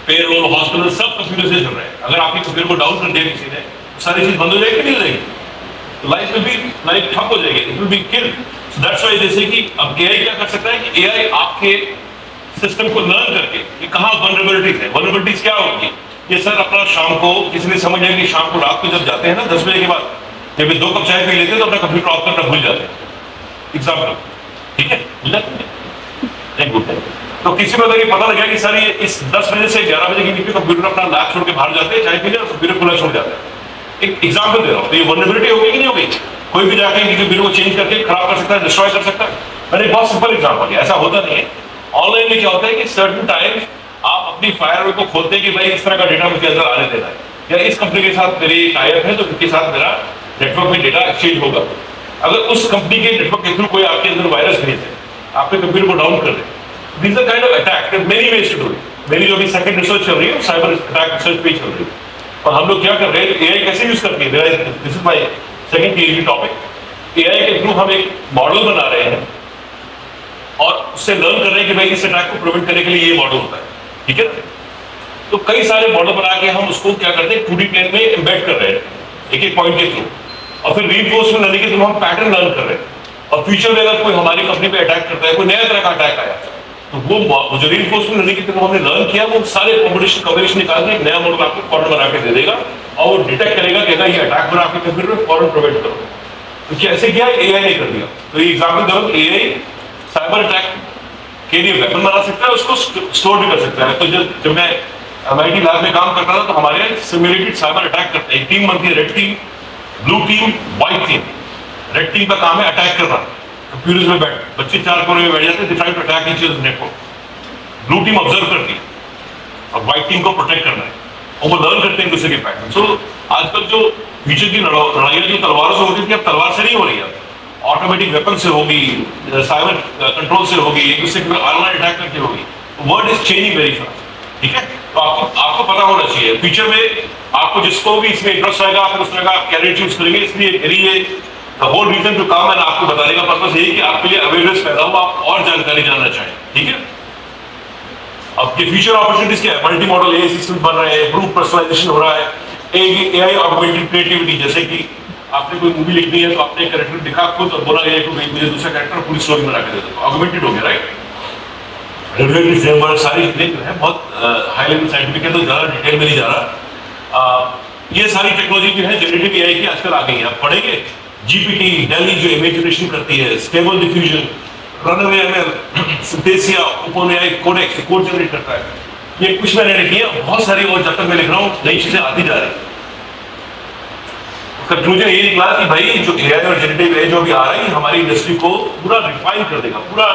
payroll, hospital सब कंप्यूटर से चल रहे हैं। अगर आपके कंप्यूटर को डाउन कर दिया किसी ने, सारी चीज बंद हो जाएगी, नहीं हो जाएगी, तो लाइफ ठप हो जाएगी, it will be killed. So that's why जैसे कि अब एआई क्या कर सकता है कि एआई आपके सिस्टम को लर्न करके कि कहाँ वल्नरेबिलिटीज है। वल्नरेबिलिटीज क्या होगी? ये सर अपना शाम को किसी ने समझ आया कि शाम को रात को जब जाते हैं ना 10 बजे के बाद, जब ये 2 कप चाय पी लेते हैं तो अपना कंप्यूटर ऑफ करना भूल जाते हैं, एग्जाम्पल, ठीक है। नहीं गुड है। तो किसी को अगर ये पता लगा कि सर ये इस 10 बजे से 11 बजे के बीच में कंप्यूटर अपना लैब छोड़ के बाहर जाते हैं, चाय पीने, और कंप्यूटर खुला छोड़ जाते हैं। एक एग्जाम्पल दे रहा हूँ, तो ये वल्नरेबिलिटी होगी कि नहीं होगी? कोई भी जाके कंप्यूटर को चेंज करके खराब कर सकता है, डिस्ट्रॉय कर सकता है। मैंने बहुत सिंपल एग्जाम्पल है, ऐसा होता नहीं है। ऑनलाइन में क्या होता है कि सर्टन टाइम्स आप अपनी फायरवॉल को खोलते हैं कि भाई इस तरह का डेटा मुझे अंदर आने देना है, या इस कंपनी के साथ मेरी टाइप है तो उनके साथ मेरा नेटवर्क में डेटा एक्सचेंज होगा। अगर उस कंपनी के नेटवर्क के थ्रू कोई आपके अंदर वायरस भेज दे, आपके कंप्यूटर को डाउन कर दे, this are kind of attack, there many ways to do it. मेरी जो भी सेकंड रिसर्च चल रही है साइबर अटैक रिसर्च पे चल रही है, और हम लोग क्या कर रहे हैं, एआई कैसे यूज करके, this is my second PhD topic. AI के थ्रू हम एक मॉडल बना रहे हैं और उससे लर्न कर रहे हैं कि भाई इस अटैक को प्रिवेंट करने के लिए ये मॉडल होता है, ठीक है ना। तो कई सारे मॉडल बना के हम उसको क्या करते हैं, 2D प्लेन में एम्बेड कर रहे हैं एक एक पॉइंट के थ्रू, और फिर रीइंफोर्समेंट लर्निंग के थ्रू हम पैटर्न लर्न कर रहे हैं। और फ्यूचर में अगर कोई हमारी कंपनी पे अटैक करता है, कोई नया तरह का अटैक आया, तो वो जो रीइंफोर्समेंट लर्निंग के थ्रू हमने लर्न किया, वो सारे कॉम्बिनेशन निकाल के एक नया मॉडल आपको फॉरन बना के दे देगा, और वो डिटेक्ट करेगा कि अगर ये अटैक बना आपके कंप्यूटर में, फॉरन प्रिवेंट करो। तो कैसे किया, एआई ने कर दिया। तो ये एग्जाम्पल दो, एआई साइबर अटैक के लिए वेपन बना सकता है, उसको स्टोर भी कर सकता है। तो जब मैं MIT लैब में काम करता था, तो हमारे यहाँ सिमुलेटेड साइबर अटैक करते हैं। एक टीम बनती है, red team, blue team, white team. Red team का काम है अटैक करना, कंप्यूटर्स में बैठ, बच्चे 4 कोने में बैठ जाते हैं, they try to attack each others network. Blue team observe करती है और व्हाइट टीम को प्रोटेक्ट करना है, और वो लर्न करते हैं दूसरे के पैटर्न। सो आजकल जो फ्यूचर की लड़ाइयाँ जो तलवारों से होती थी, अब तलवार से नहीं हो रही है, ऑटोमेटिक वेपन से होगी, साइबर कंट्रोल से होगी, एक दूसरे के ऑनलाइन अटैक करके होगी। World is changing very fast, ठीक है। तो आपको पता होना चाहिए, फ्यूचर में आपको जिसको भी इसमें इंटरेस्ट आएगा, फिर उस तरह का आप कैरियर चूज करेंगे। इसलिए मेरी ये the whole reason to come and आपको बताने का पर्पस यही कि आपके लिए अवेयरनेस पैदा हो, आप और जानकारी जानना चाहें, ठीक है। अब के फ्यूचर अपॉर्चुनिटीज क्या है, मल्टी मॉडल एआई सिस्टम बन रहे हैं, इम्प्रूव पर्सनलाइजेशन हो रहा है, एआई ऑगमेंटेड क्रिएटिविटी, जैसे कि आपने कोई मूवी लिखनी है तो आपने कैरेक्टर दिखा खुद और बोला गया कि मुझे दूसरा कैरेक्टर पूरी स्टोरी बना के दे दो, ऑगमेंटेड हो गया, राइट। रेगुलेटरी फ्रेमवर्क सारी चीजें जो है बहुत हाई लेवल साइंटिफिक है, तो ज्यादा डिटेल में नहीं जा रहा। ये सारी टेक्नोलॉजी जो है जनरेटिव एआई की आजकल आ गई है। आप पढ़ेंगे जीपीटी, डेली जो इमेज जनरेशन करती है, Stable Diffusion, Runway ML, Synthesia, OpenAI Codex code generate करता है। ये कुछ मैंने लिखी है, बहुत सारी, और जब तक मैं लिख रहा हूँ नई चीजें आती जा रही। कंक्लूजन ये निकला कि भाई जो एआई और जनरेटिव एआई जो भी आ रही है, हमारी इंडस्ट्री को पूरा रिफाइन कर देगा, पूरा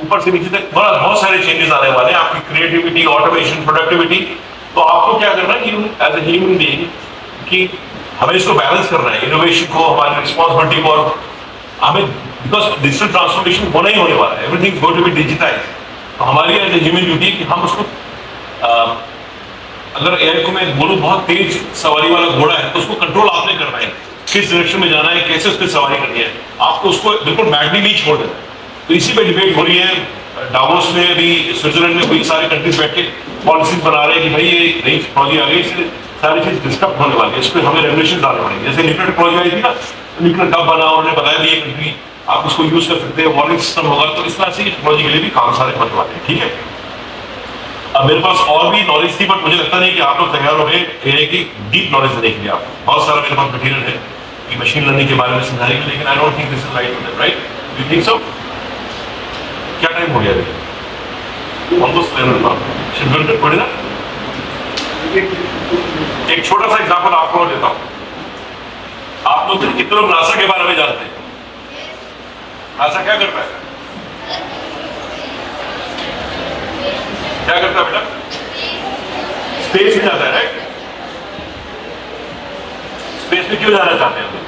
ऊपर से नीचे तक बहुत सारे चेंजेस आने वाले हैं, आपकी क्रिएटिविटी, ऑटोमेशन, प्रोडक्टिविटी। तो आपको क्या करना है कि एज ए ह्यूमन बीइंग कि हमें इसको बैलेंस करना है, इनोवेशन को, हमारी रिस्पॉन्सिबिलिटी को, और हमें, बिकॉज डिजिटल ट्रांसफॉर्मेशन होना ही होने वाला है, everything is going to be digitize. तो हमारी एज ए ह्यूमन ड्यूटी कि हम उसको, अगर एआई को मैं बोलूँ बहुत तेज सवारी वाला घोड़ा है, तो उसको कंट्रोल आपने करना है, किस डायरेक्शन में जाना है, कैसे उस पर सवारी करनी है, आपको उसको बिल्कुल मैडली नहीं छोड़ देना है। तो इसी पे डिबेट हो रही है। डावोस में भी, स्विट्जरलैंड में कोई सारे कंट्रीज बैठ के पॉलिसीज बना रहे हैं कि भाई ये नई टेक्नोलॉजी आ गई, इससे सारी चीज डिस्टर्ब होने वाली है, इस पर हमें रेगुलेशन डालने पड़ेंगे। जैसे न्यूक्लियर टेक्नोलॉजी आई थी ना, न्यूक्लियर कब बना, उन्होंने बताया भी ये कंट्री आप उसको यूज कर सकते हैं, वार्निंग सिस्टम होगा। तो इस तरह से टेक्नोलॉजी के लिए भी काम सारे बनने वाले हैं, ठीक है। अब मेरे पास और भी नॉलेज थी, बट मुझे लगता नहीं कि आप लोग तैयार हो गए एआई की डीप नॉलेज देने के लिए। आपको बहुत सारा मेरे पास मटीरियल है कि मशीन लर्निंग के बारे में समझाने के लिए, लेकिन I don't think this is right for them, right? You think so? क्या टाइम हो गया अभी? ऑलमोस्ट 11 पड़े ना। एक छोटा सा एग्जांपल आपको देता हूं। आप लोग कितने लोग नासा के बारे में जानते हैं? नासा क्या करता है? क्या करता है बेटा? स्पेस में जाता है, राइट? स्पेस में क्यों जाना चाहते हैं हम लोग?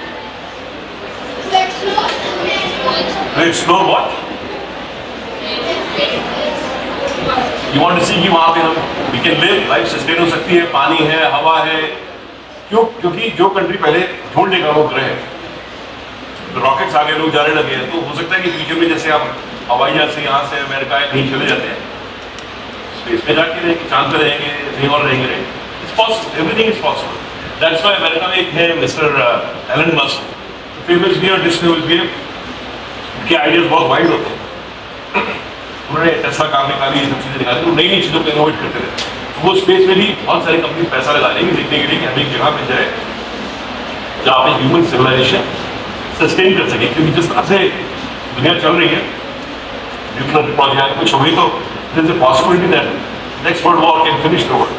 Explore what? You want to see कि वहां पे हम we can live, life sustain हो सकती है, पानी है, हवा है। क्यों? क्योंकि जो कंट्री पहले ढूंढ लेगा वो ग्रह, तो रॉकेट्स आगे लोग जाने लगे हैं, तो हो सकता है कि फ्यूचर में जैसे आप हवाई जहाज से यहाँ से अमेरिका कहीं चले जाते हैं, स्पेस में जाके रहेंगे, चांद पे रहेंगे, कहीं और रहेंगे, it's possible, everything is possible. That's why America में एक है मिस्टर एलन मस्क, फेमस भी और डिस्कवर भी, उनके आइडियाज बहुत वाइड होते हैं। उन्होंने टेस्ला कार निकाली, ये सब चीजें निकाली, तो नई नई चीजों को इनोवेट करते थे। तो वो स्पेस में भी बहुत सारी कंपनी पैसा लगा रही है देखने के लिए कि हमें एक जगह पे जाए जहाँ पे ह्यूमन सिविलाइजेशन सस्टेन कर सके। क्योंकि जिस तरह से दुनिया चल रही है, न्यूक्लियर टेक्नोलॉजी कुछ हो गई तो there is a possibility that next World War can finish the world.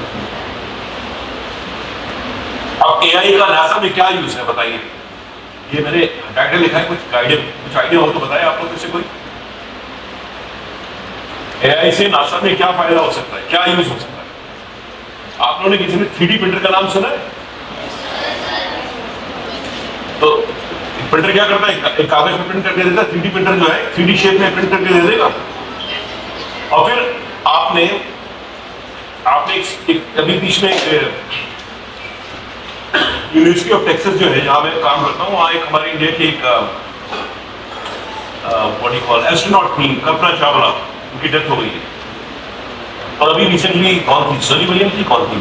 अब AI का नासा में क्या यूज है बताइए? ये मैंने टाइटल लिखा है, कुछ आइडिया हो तो बताएं आप लोग से कोई। AI से नासा में क्या फायदा हो सकता है, क्या यूज हो सकता है? आप लोगों ने किसी ने 3D प्रिंटर का नाम सुना है? तो प्रिंटर क्या करता है, एक कागज में प्रिंट करके देता है, 3D प्रिंटर जो है 3D शेप में प्रिंट करके दे देगा। और फिर आपने अभी बीच में यूनिवर्सिटी ऑफ टेक्सास जो है जहां मैं काम करता हूँ, वहां एक हमारे इंडिया की एक व्हाट यू कॉल एस्ट्रोनॉट थी, कल्पना चावला, उनकी डेथ हो गई है। और अभी रिसेंटली कौन थी, सनी विलियम्स थी, कौन थी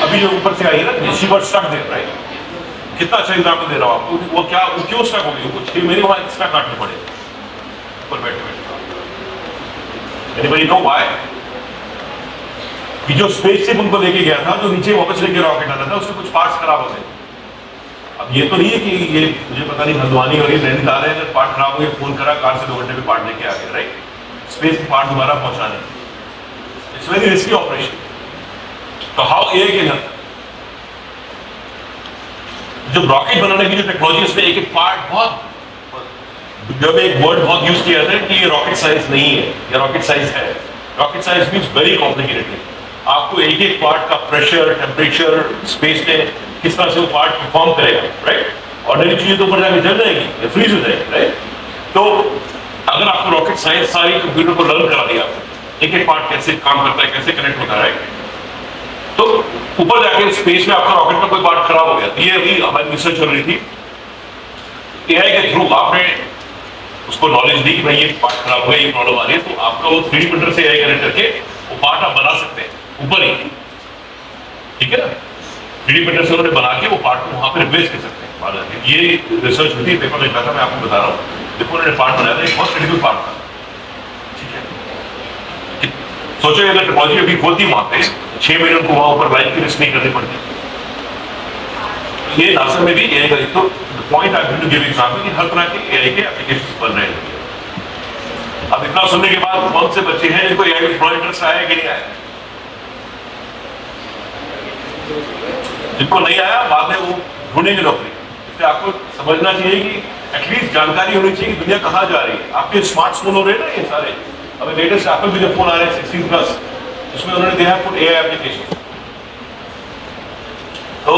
अभी जो ऊपर से आई है ना, she got stuck there, right? कितना अच्छा एग्जाम्पल दे रहा हूँ आपको, वो क्यों स्टक हो गई, कुछ 6 महीने वहां एक्स्ट्रा काटने पड़े ऊपर बैठे बैठे। Anybody know why? कि जो स्पेस शिप उनको लेके गया था, जो नीचे वापस लेके रॉकेट आना था, उसके कुछ पार्ट्स खराब हो गए। अब ये तो नहीं है कि ये मुझे पता नहीं हल्द्वानी और ये नैनीताल है, जब पार्ट खराब हो गए फोन करा, कार से 2 घंटे में पार्ट लेके आ गए, राइट? स्पेस में पार्ट दोबारा पहुंचाने, इट्स वेरी रिस्की ऑपरेशन। तो हाउ AI कैन हेल्प? जो रॉकेट बनाने की जो टेक्नोलॉजी, उसमें एक पार्ट बहुत, जब एक वर्ड बहुत यूज किया था कि ये रॉकेट साइंस नहीं है, ये रॉकेट साइंस है। Rocket science means very complicated. आपको एक पार्ट का प्रेशर, टेम्परेचर, स्पेस में किस तरह से वो पार्ट परफॉर्म करेगा, राइट? ऑर्डिनरी चीजें तो ऊपर जाके जल जाएगी या फ्रीज हो जाएगी, राइट? तो अगर आपको रॉकेट साइंस सारी कंप्यूटर को लर्न करा दिया, एक पार्ट कैसे काम करता है, कैसे कनेक्ट होता है, राइट? तो ऊपर जाके स्पेस में आपका रॉकेट का कोई पार्ट खराब हो गया, ये अभी हमारी रिसर्च चल रही थी। AI के थ्रू आपने उसको नॉलेज दी कि भाई ये पार्ट खराब हुआ, ये प्रॉब्लम आ रही है, तो आपका वो 3D प्रिंटर से AI कनेक्ट करके वो पार्ट आप बना सकते हैं ऊपर ही, ठीक है ना? 3D प्रिंटर से उन्होंने बना के वो पार्ट को वहां पर रिप्लेस कर सकते हैं। ये रिसर्च हुई थी, पेपर लिखा था, मैं आपको बता रहा हूँ। देखो उन्होंने पार्ट बनाया था, एक बहुत क्रिटिकल पार्ट था, ठीक है? सोचो अगर टेक्नोलॉजी अभी होती वहां पे, 6 महीने उनको वहां ऊपर लाइफ की रिस्क नहीं करनी पड़ती। ये नासा में भी AI का, तो point I to give example कि हर तरह के AI के एप्लीकेशंस बन रहे हैं। अब इतना सुनने के बाद कौन से बच्चे हैं जिनको AI में थोड़ा इंटरेस्ट आया कि नहीं आया? जिनको नहीं आया, बाद में वो ढूंढेंगे नौकरी। इसलिए आपको समझना चाहिए कि एटलीस्ट जानकारी होनी चाहिए कि दुनिया कहाँ जा रही है। आपके स्मार्टफोन हो रहे हैं ना ये सारे, अभी लेटेस्ट एप्पल के जो फोन आ रहे हैं 16+, उसमें उन्होंने दिया है पुट AI एप्लीकेशन। तो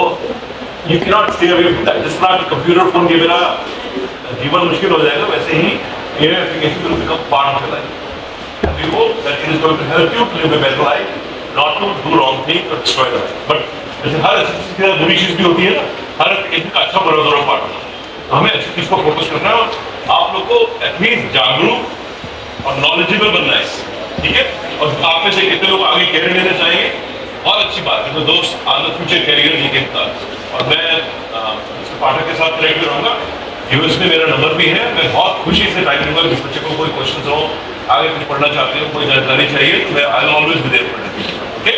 you cannot stay away from that. जिस तरह कि कंप्यूटर फोन के बिना जीवन मुश्किल हो जाएगा, वैसे ही AI application will become part of your life. And we hope that it is going to help you to live a better life, not to do wrong things or destroy them. But जैसे हर अच्छी चीज की बुरी चीज भी होती है ना, हर एक का अच्छा बुरा दोनों पार्ट होता है। तो हमें अच्छी चीज को फोकस करना है और आप लोग को एटलीस्ट जागरूक और नॉलेजेबल बनना है, ठीक है? और आप में से कितने लोग आगे कैरियर लेना चाहेंगे, बहुत अच्छी बात है। तो दोस्त आज फ्यूचर कैरियर लिखे था, और मैं मिस्टर पाठक के साथ कनेक्ट रहूंगा। यूएस में मेरा नंबर भी है, मैं बहुत खुशी से टाइम दूंगा। जिस बच्चे को कोई क्वेश्चन हो, आगे कुछ पढ़ना चाहते हो, कोई जानकारी चाहिए, तो मैं I will always be there for it. Okay?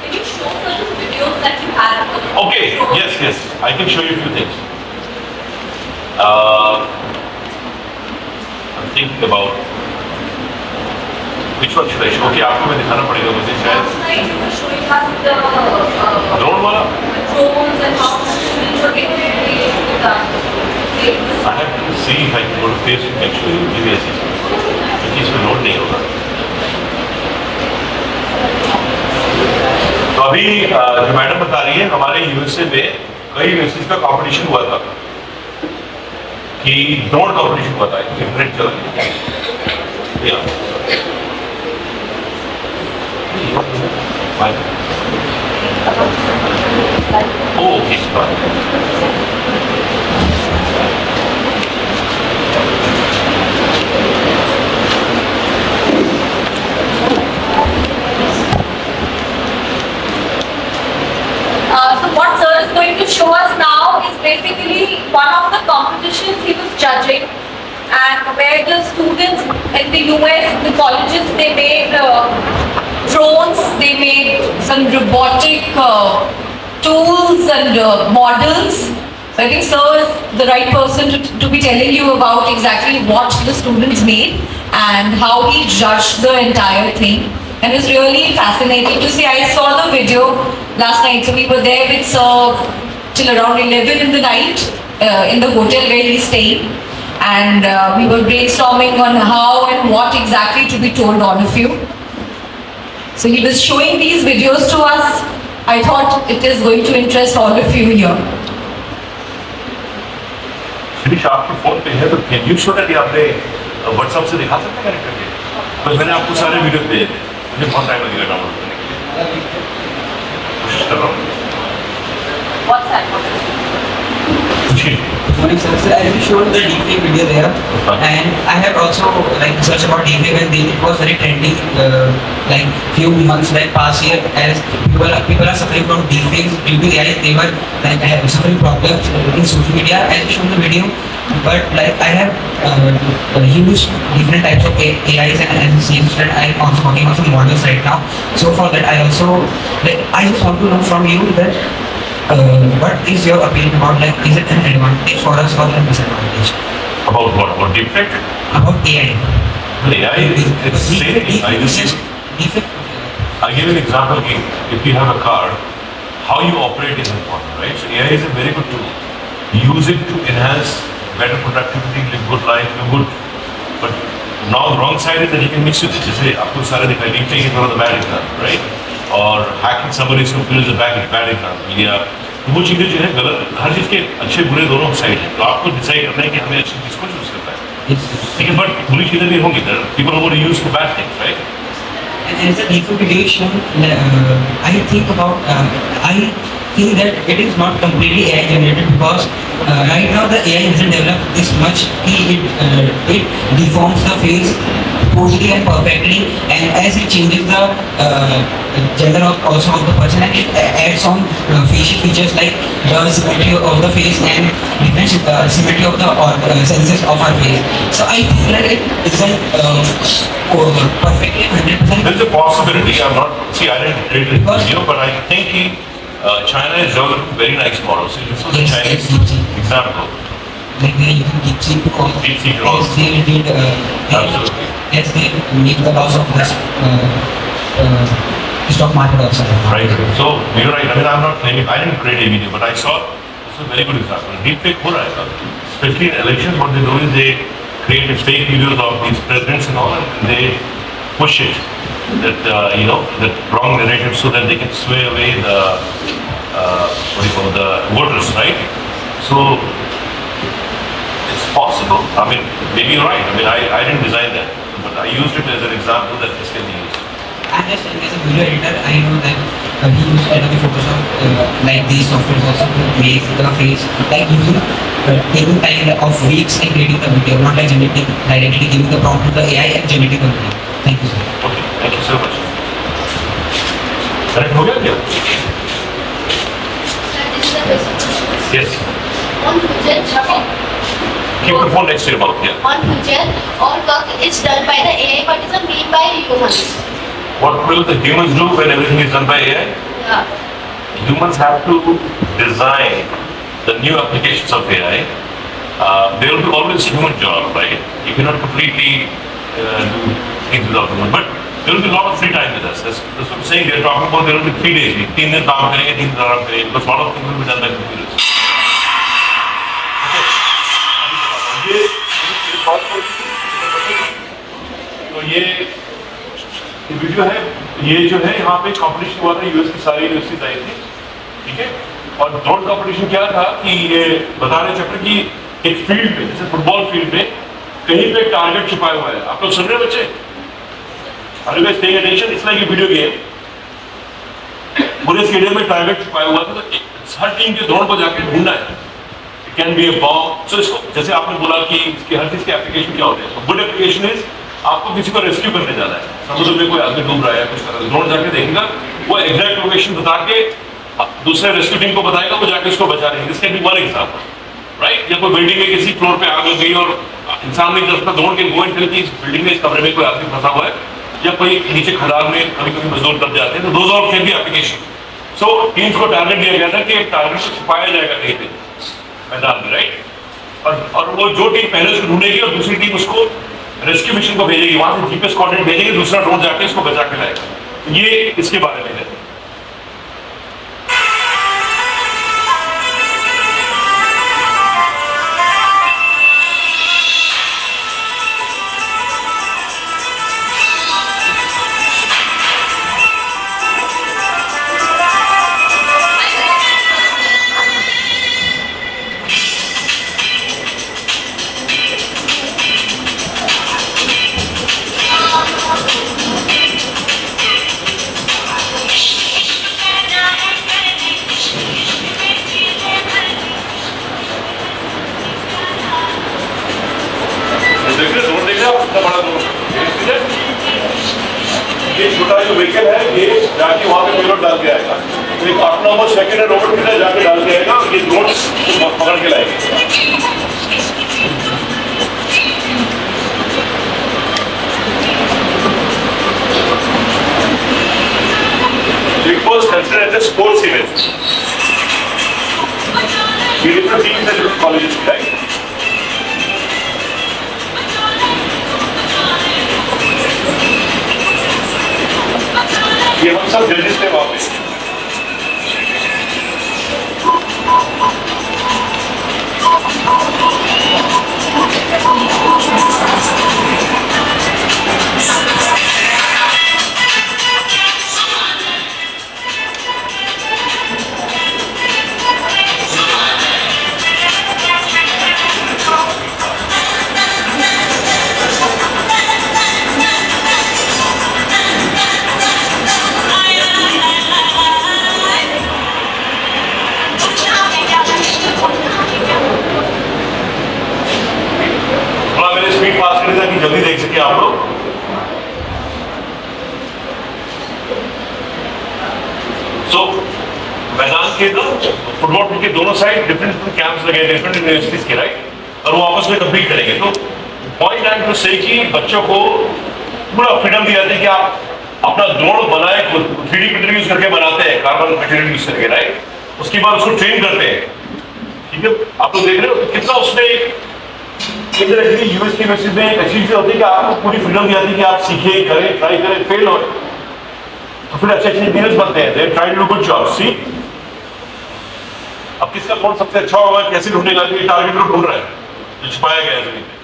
Can you show certain videos that you have? Okay, yes, I can show you a few things. I'm thinking about which one should I show? Okay, आपको मैं दिखाना पड़ेगा मुझे शायद। Last night you were showing us the drone वाला? drones and how students were getting engaged with that. I have to see if I can go to Facebook and show you. Give me a second. क्योंकि इसमें लोड नहीं होगा। तो अभी जो मैडम बता रही है, हमारे यूएसए में कई यूनिवर्सिटीज का कंपटीशन हुआ था कि ड्रोन कंपटीशन हुआ था, इंटरनेट चला गया। Okay, So what sir is going to show us now is basically one of the competitions he was judging, and where the students in the US, the colleges, they made drones, they made some robotic tools and models. So I think sir is the right person to be telling you about exactly what the students made. and how he judged the entire thing. And it was really fascinating to see. I saw the video last night, so we were there with Sir till around 11 in the night in the hotel where he's staying. And we were brainstorming on how and what exactly to be told all of you. So he was showing these videos to us. I thought it is going to interest all of you here. Shirish आपके फोन पे है तो कैन यू शो दैट आपने व्हाट्सएप से दिखा सकते हैं कनेक्ट करके? बस मैंने आपको सारे वीडियो भेजे थे, मुझे बहुत टाइम लगेगा डाउनलोड करने के लिए, कोशिश कर रहा हूँ। Morning sir, I have shown the deepfake video there, and I have also searched about deepfake, and it was very trendy few months back past year, as people are suffering from deepfakes due to AI. They were suffering problems in social media, as I shown the video. But I have used different types of AIs, and the same that I am also working on some models right now. So for that I also I just want to know from you that what is your opinion about, is it an advantage for us or a disadvantage? About what? About deepfake? About AI. Well, AI it's same thing. I'll give you an example. If you have a car, how you operate is important, right? So AI is a very good tool. Use it to enhance better productivity, live good life, live good. But now the wrong side is that you can mix with it. जैसे आपको सारे दिखाई, deepfake is one of the bad examples, right? और hacking somebody's computer is a bad example. या वो चीज़ें जो है गलत, हर चीज़ के अच्छे बुरे दोनों साइड हैं, तो आपको डिसाइड करना है कि हमें अच्छी चीज़ को चूज करना है। लेकिन बट बुरी चीज़ें भी होंगी, people are going to use for bad things, right? And as a deepfake video shown, I think that it is not completely AI generated, because right now the AI hasn't developed this much. It deforms the face totally and perfectly, and as it changes the gender also of the person, and it adds on facial features like the symmetry of the face and different symmetry of the senses of our face. So I think that it isn't perfectly 100%. There's a possibility. I didn't read the video, but I think China is developing very nice models. So this was a Chinese example. Like they are using DeepSeek to call, DeepSeek as they did, Absolutely. as they make the loss of the stock market also. Right. So you're right. I mean, I'm not claiming I didn't create a video, but I saw this is a very good example. Deepfake हो रहा है, especially in elections. What they do is they create fake videos of these presidents and all, and they push it that that wrong narrative so that they can sway away the the voters, right? So it's possible. I mean, maybe you're right. I mean, I didn't design that, but I used it as an example that this can be used. I'm just as a video editor, I know that he used Adobe Photoshop like these softwares also to make the face, using taking time of weeks and creating the video, not directly giving the prompt to the AI and generating the video. Thank you, sir. Okay, thank you so much. Correct हो गया क्या? Yes. On future, Keep the phone next to your mouth. Yeah. on future, all work is done by the AI, but is made by humans. What will the humans do when everything is done by AI? Yeah. Humans have to design the new applications of AI. There will be always human job, right? You cannot completely do things without human. But there will be a lot of free time with us. That's what I'm saying. They're talking about there will be 3 days. 3 दिन काम करेंगे, 3 दिन आराम करेंगे. Because a lot of things will be done by computers. Okay. तो ये वीडियो है, ये जो है यहाँ पे कंपटीशन हुआ था, यूएस की सारी यूनिवर्सिटीज आई थी, ठीक है? और ड्रोन कंपटीशन क्या था कि ये बता रहे चक्र कि एक फील्ड में, जैसे फुटबॉल फील्ड में कहीं पे टारगेट छुपाया हुआ है. आप लोग सुन रहे हैं बच्चे? Are you guys paying attention? It's like a video game. पूरे स्टेडियम में टारगेट छुपाया हुआ था, तो हर टीम के ड्रोन को जाके ढूंढना है. It can be a bomb. So इसको जैसे आपने बोला कि इसके हर चीज के एप्लीकेशन क्या होते हैं. गुड एप्लीकेशन इज आपको किसी को रेस्क्यू करने जाना है, समुद्र में कोई आदमी डूब रहा है, कुछ कर रहा है, ड्रोन जाके देखेगा, वो एग्जैक्ट लोकेशन बता के दूसरे रेस्क्यू टीम को बताएगा, वो जाके उसको बचा लेंगे. This can be one example, right? या कोई बिल्डिंग में किसी फ्लोर पे आग लग गई और इंसान नहीं चल सकता, ड्रोन के गो एंड टेल कि इस बिल्डिंग में, इस कमरे में कोई आदमी फंसा हुआ है, या कोई नीचे खदान में कभी कभी मजदूर दब जाते हैं, तो those all can be application. So teams को टारगेट दिया गया था कि एक टारगेट को छुपाया जाएगा कहीं पे मैदान में, राइट? और वो जो टीम पहले उसको ढूंढेगी और दूसरी टीम उसको रेस्क्यू मिशन को भेजेगी, वहां से जीपीएस कोऑर्डिनेट भेजेगी, दूसरा ड्रोन जाके इसको बचा के लाएगा। ये इसके बारे में है। देख रहे ड्रोन, देख रहे आप कितना बड़ा ड्रोन। ये छोटा जो व्हीकल है ये जाके वहां पे पेलोड डाल के आएगा, तो एक ऑटोनॉमस सेकंड रोबोट कितना जाके डाल के आएगा, ये ड्रोन पकड़ के लाएंगे। It was considered as a sports event. We different teams and different colleges, right? ये हम सब जजेस थे वहां पे। जल्दी देख सके आप लोग। सो मैदान के फुटबॉल के दोनों साइड डिफरेंट डिफरेंट कैंप्स लगे, डिफरेंट यूनिवर्सिटीज के, राइट, और वो आपस में कंपीट करेंगे। तो पॉइंट आई टू से कि बच्चों को पूरा फ्रीडम दी जाती है कि आप अपना ड्रोन बनाए, 3D प्रिंटर यूज करके बनाते हैं, कार्बन मटेरियल यूज करके, राइट, उसके बाद उसको ट्रेन करते हैं। ठीक है, आप लोग देख रहे हो कितना उसमें इंडायरेक्टली यूएस की यूनिवर्सिटी में एक अच्छी चीज होती है कि आपको पूरी फ्रीडम दी जाती है कि आप सीखें, करें, ट्राई करें, फेल हो तो फिर अच्छे इंजीनियर्स बनते हैं। They try to do good job. See अब किसका कौन सबसे अच्छा होगा, कैसे ढूंढेगा, ये टारगेट को ढूंढ रहा है जो छुपाया गया है जमीन पे।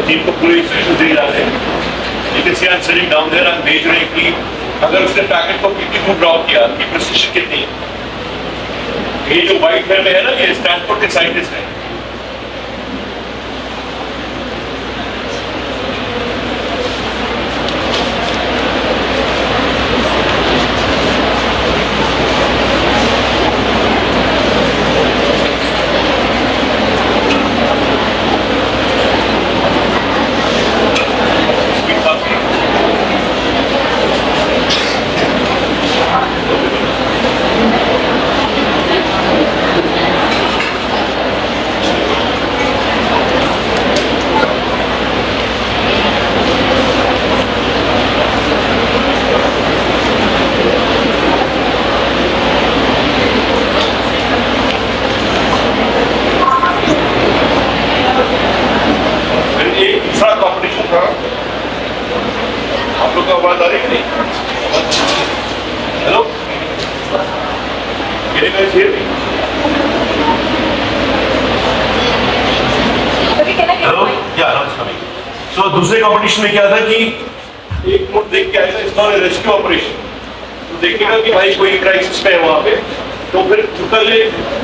टीम को पूरे इंस्ट्रक्शन दे जाते हैं। You can see I'm sitting down there and measuring कि अगर उसने पैकेट को कितनी दूर ड्रॉप किया, की प्रिसिशन कितनी है। ये जो व्हाइट हेयर में है ना, ये स्टैनफोर्ड के साइंटिस्ट हैं। आवाज आ रही कि नहीं? हेलो, हेलो, या सो दूसरे कंपटीशन में क्या था कि एक नोट देख के आया था, इसका रेस्क्यू ऑपरेशन। देखिएगा कि भाई कोई क्राइसिस में है वहाँ पे, तो फिर कल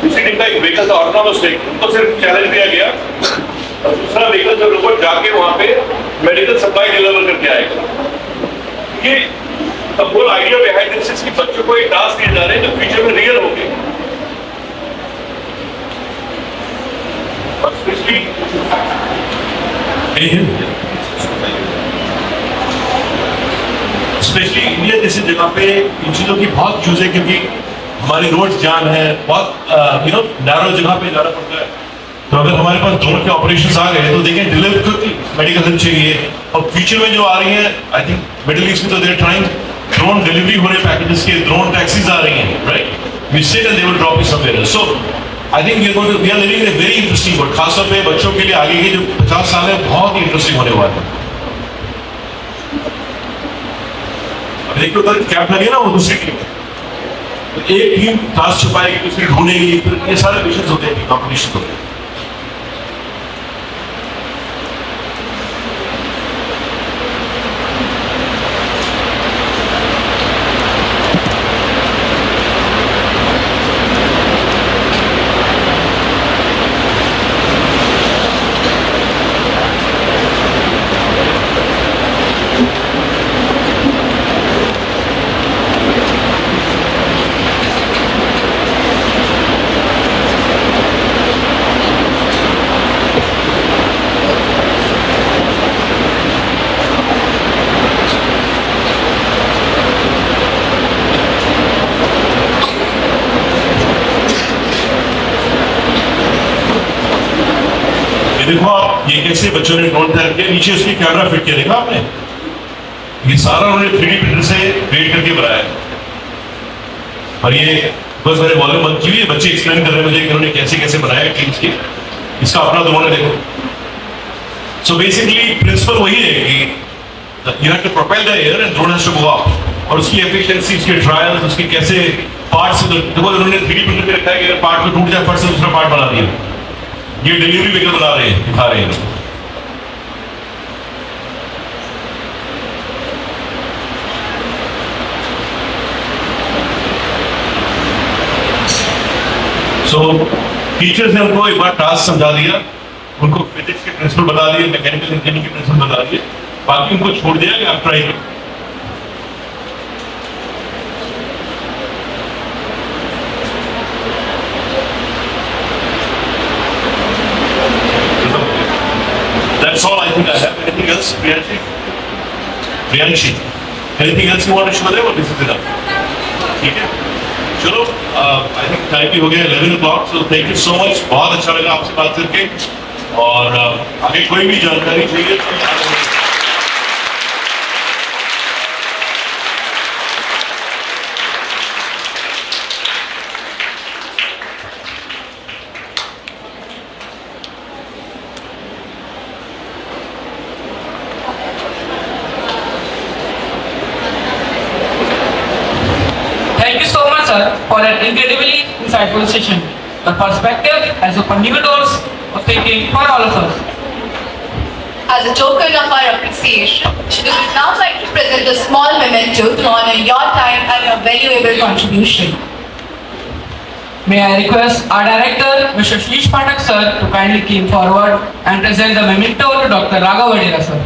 दूसरी टीम का एक व्हीकल था ऑटोनॉमस व्हीकल, उनको सिर्फ चैलेंज दिया गया और दूसरा व्हीकल जो रोबोट जाके वहाँ पे मेडिकल सप्लाई डिलीवर करके आएगा। ये the whole idea behind this is कि बच्चों को एक टास्क दिए जा रहे हैं जो फ्यूचर में रियल होंगे। और स्पेशली इंडिया जैसी जगह पे इन चीजों की बहुत यूज है, क्योंकि हमारी रोड जाम है, बहुत नैरो जगह पे जाना पड़ता है। तो अगर हमारे पास ड्रोन के ऑपरेशंस आ गए तो देखें डिलीवर क्विकली मेडिकल हेल्प चाहिए। और फ्यूचर में जो आ रही है, आई थिंक मिडिल ईस्ट में तो देयर ट्राइंग ड्रोन डिलीवरी हो रहे पैकेजेस के, ड्रोन टैक्सीज आ रही हैं, right? We sit and they will drop you somewhere. So I think we are living in a very interesting world. खासतौर पे बच्चों के लिए आगे के जो 50 साल है बहुत ही इंटरेस्टिंग होने वाले हैं। अब देखो उधर कैप लगे ना वो दूसरी टीम, तो एक टीम टास्क छुपाएगी, दूसरी ढूंढेगी, फिर ये सारे मिशंस होते हैं, कॉम्पिटिशन होते हैं। देखो आप ये कैसे बच्चों ने ड्रोन तैयार किया, नीचे उसकी कैमरा फिट किया, देखा आपने? ये सारा उन्होंने 3D प्रिंटर से क्रिएट करके बनाया है। और ये बस मैंने वॉल्यूम बंद की हुई है, बच्चे एक्सप्लेन कर रहे हैं मुझे कि उन्होंने कैसे कैसे बनाया टीम्स के। इसका अपना ड्रोन है, देखो। सो बेसिकली प्रिंसिपल वही है कि you have to propel the air and drone has to go up. और उसकी एफिशिएंसी, उसके ट्रायल्स, उसके कैसे पार्ट्स, देखो उन्होंने 3D प्रिंटर पे रखा है कि अगर पार्ट को टूट जाए फट से दूसरा पार्ट बना दिया। ये डिलीवरी व्हीकल बना रहे हैं, दिखा रहे हैं। सो टीचर्स ने उनको एक बार टास्क समझा दिया, उनको फिजिक्स के प्रिंसिपल बता दिए, मैकेनिकल इंजीनियरिंग के प्रिंसिपल बता दिए, बाकी उनको छोड़ दिया कि आप ट्राई करो। That's all I think I have. Anything else, Priyanshi? Priyanshi, anything else you want to show them, or this is enough? ठीक है, चलो, I think टाइम भी हो गया 11 o'clock. So thank you so much. बहुत अच्छा लगा आपसे बात करके, और आगे कोई भी जानकारी चाहिए तो Thank you so much, sir, for an incredibly insightful session. The perspective has opened new doors of thinking for all of us. As a token of our appreciation, we would now like to present a small memento to honor your time and your valuable contribution. May I request our director, Mr. Shrish Pathak, sir, to kindly come forward and present the memento to Dr. Raghav Vadera, sir.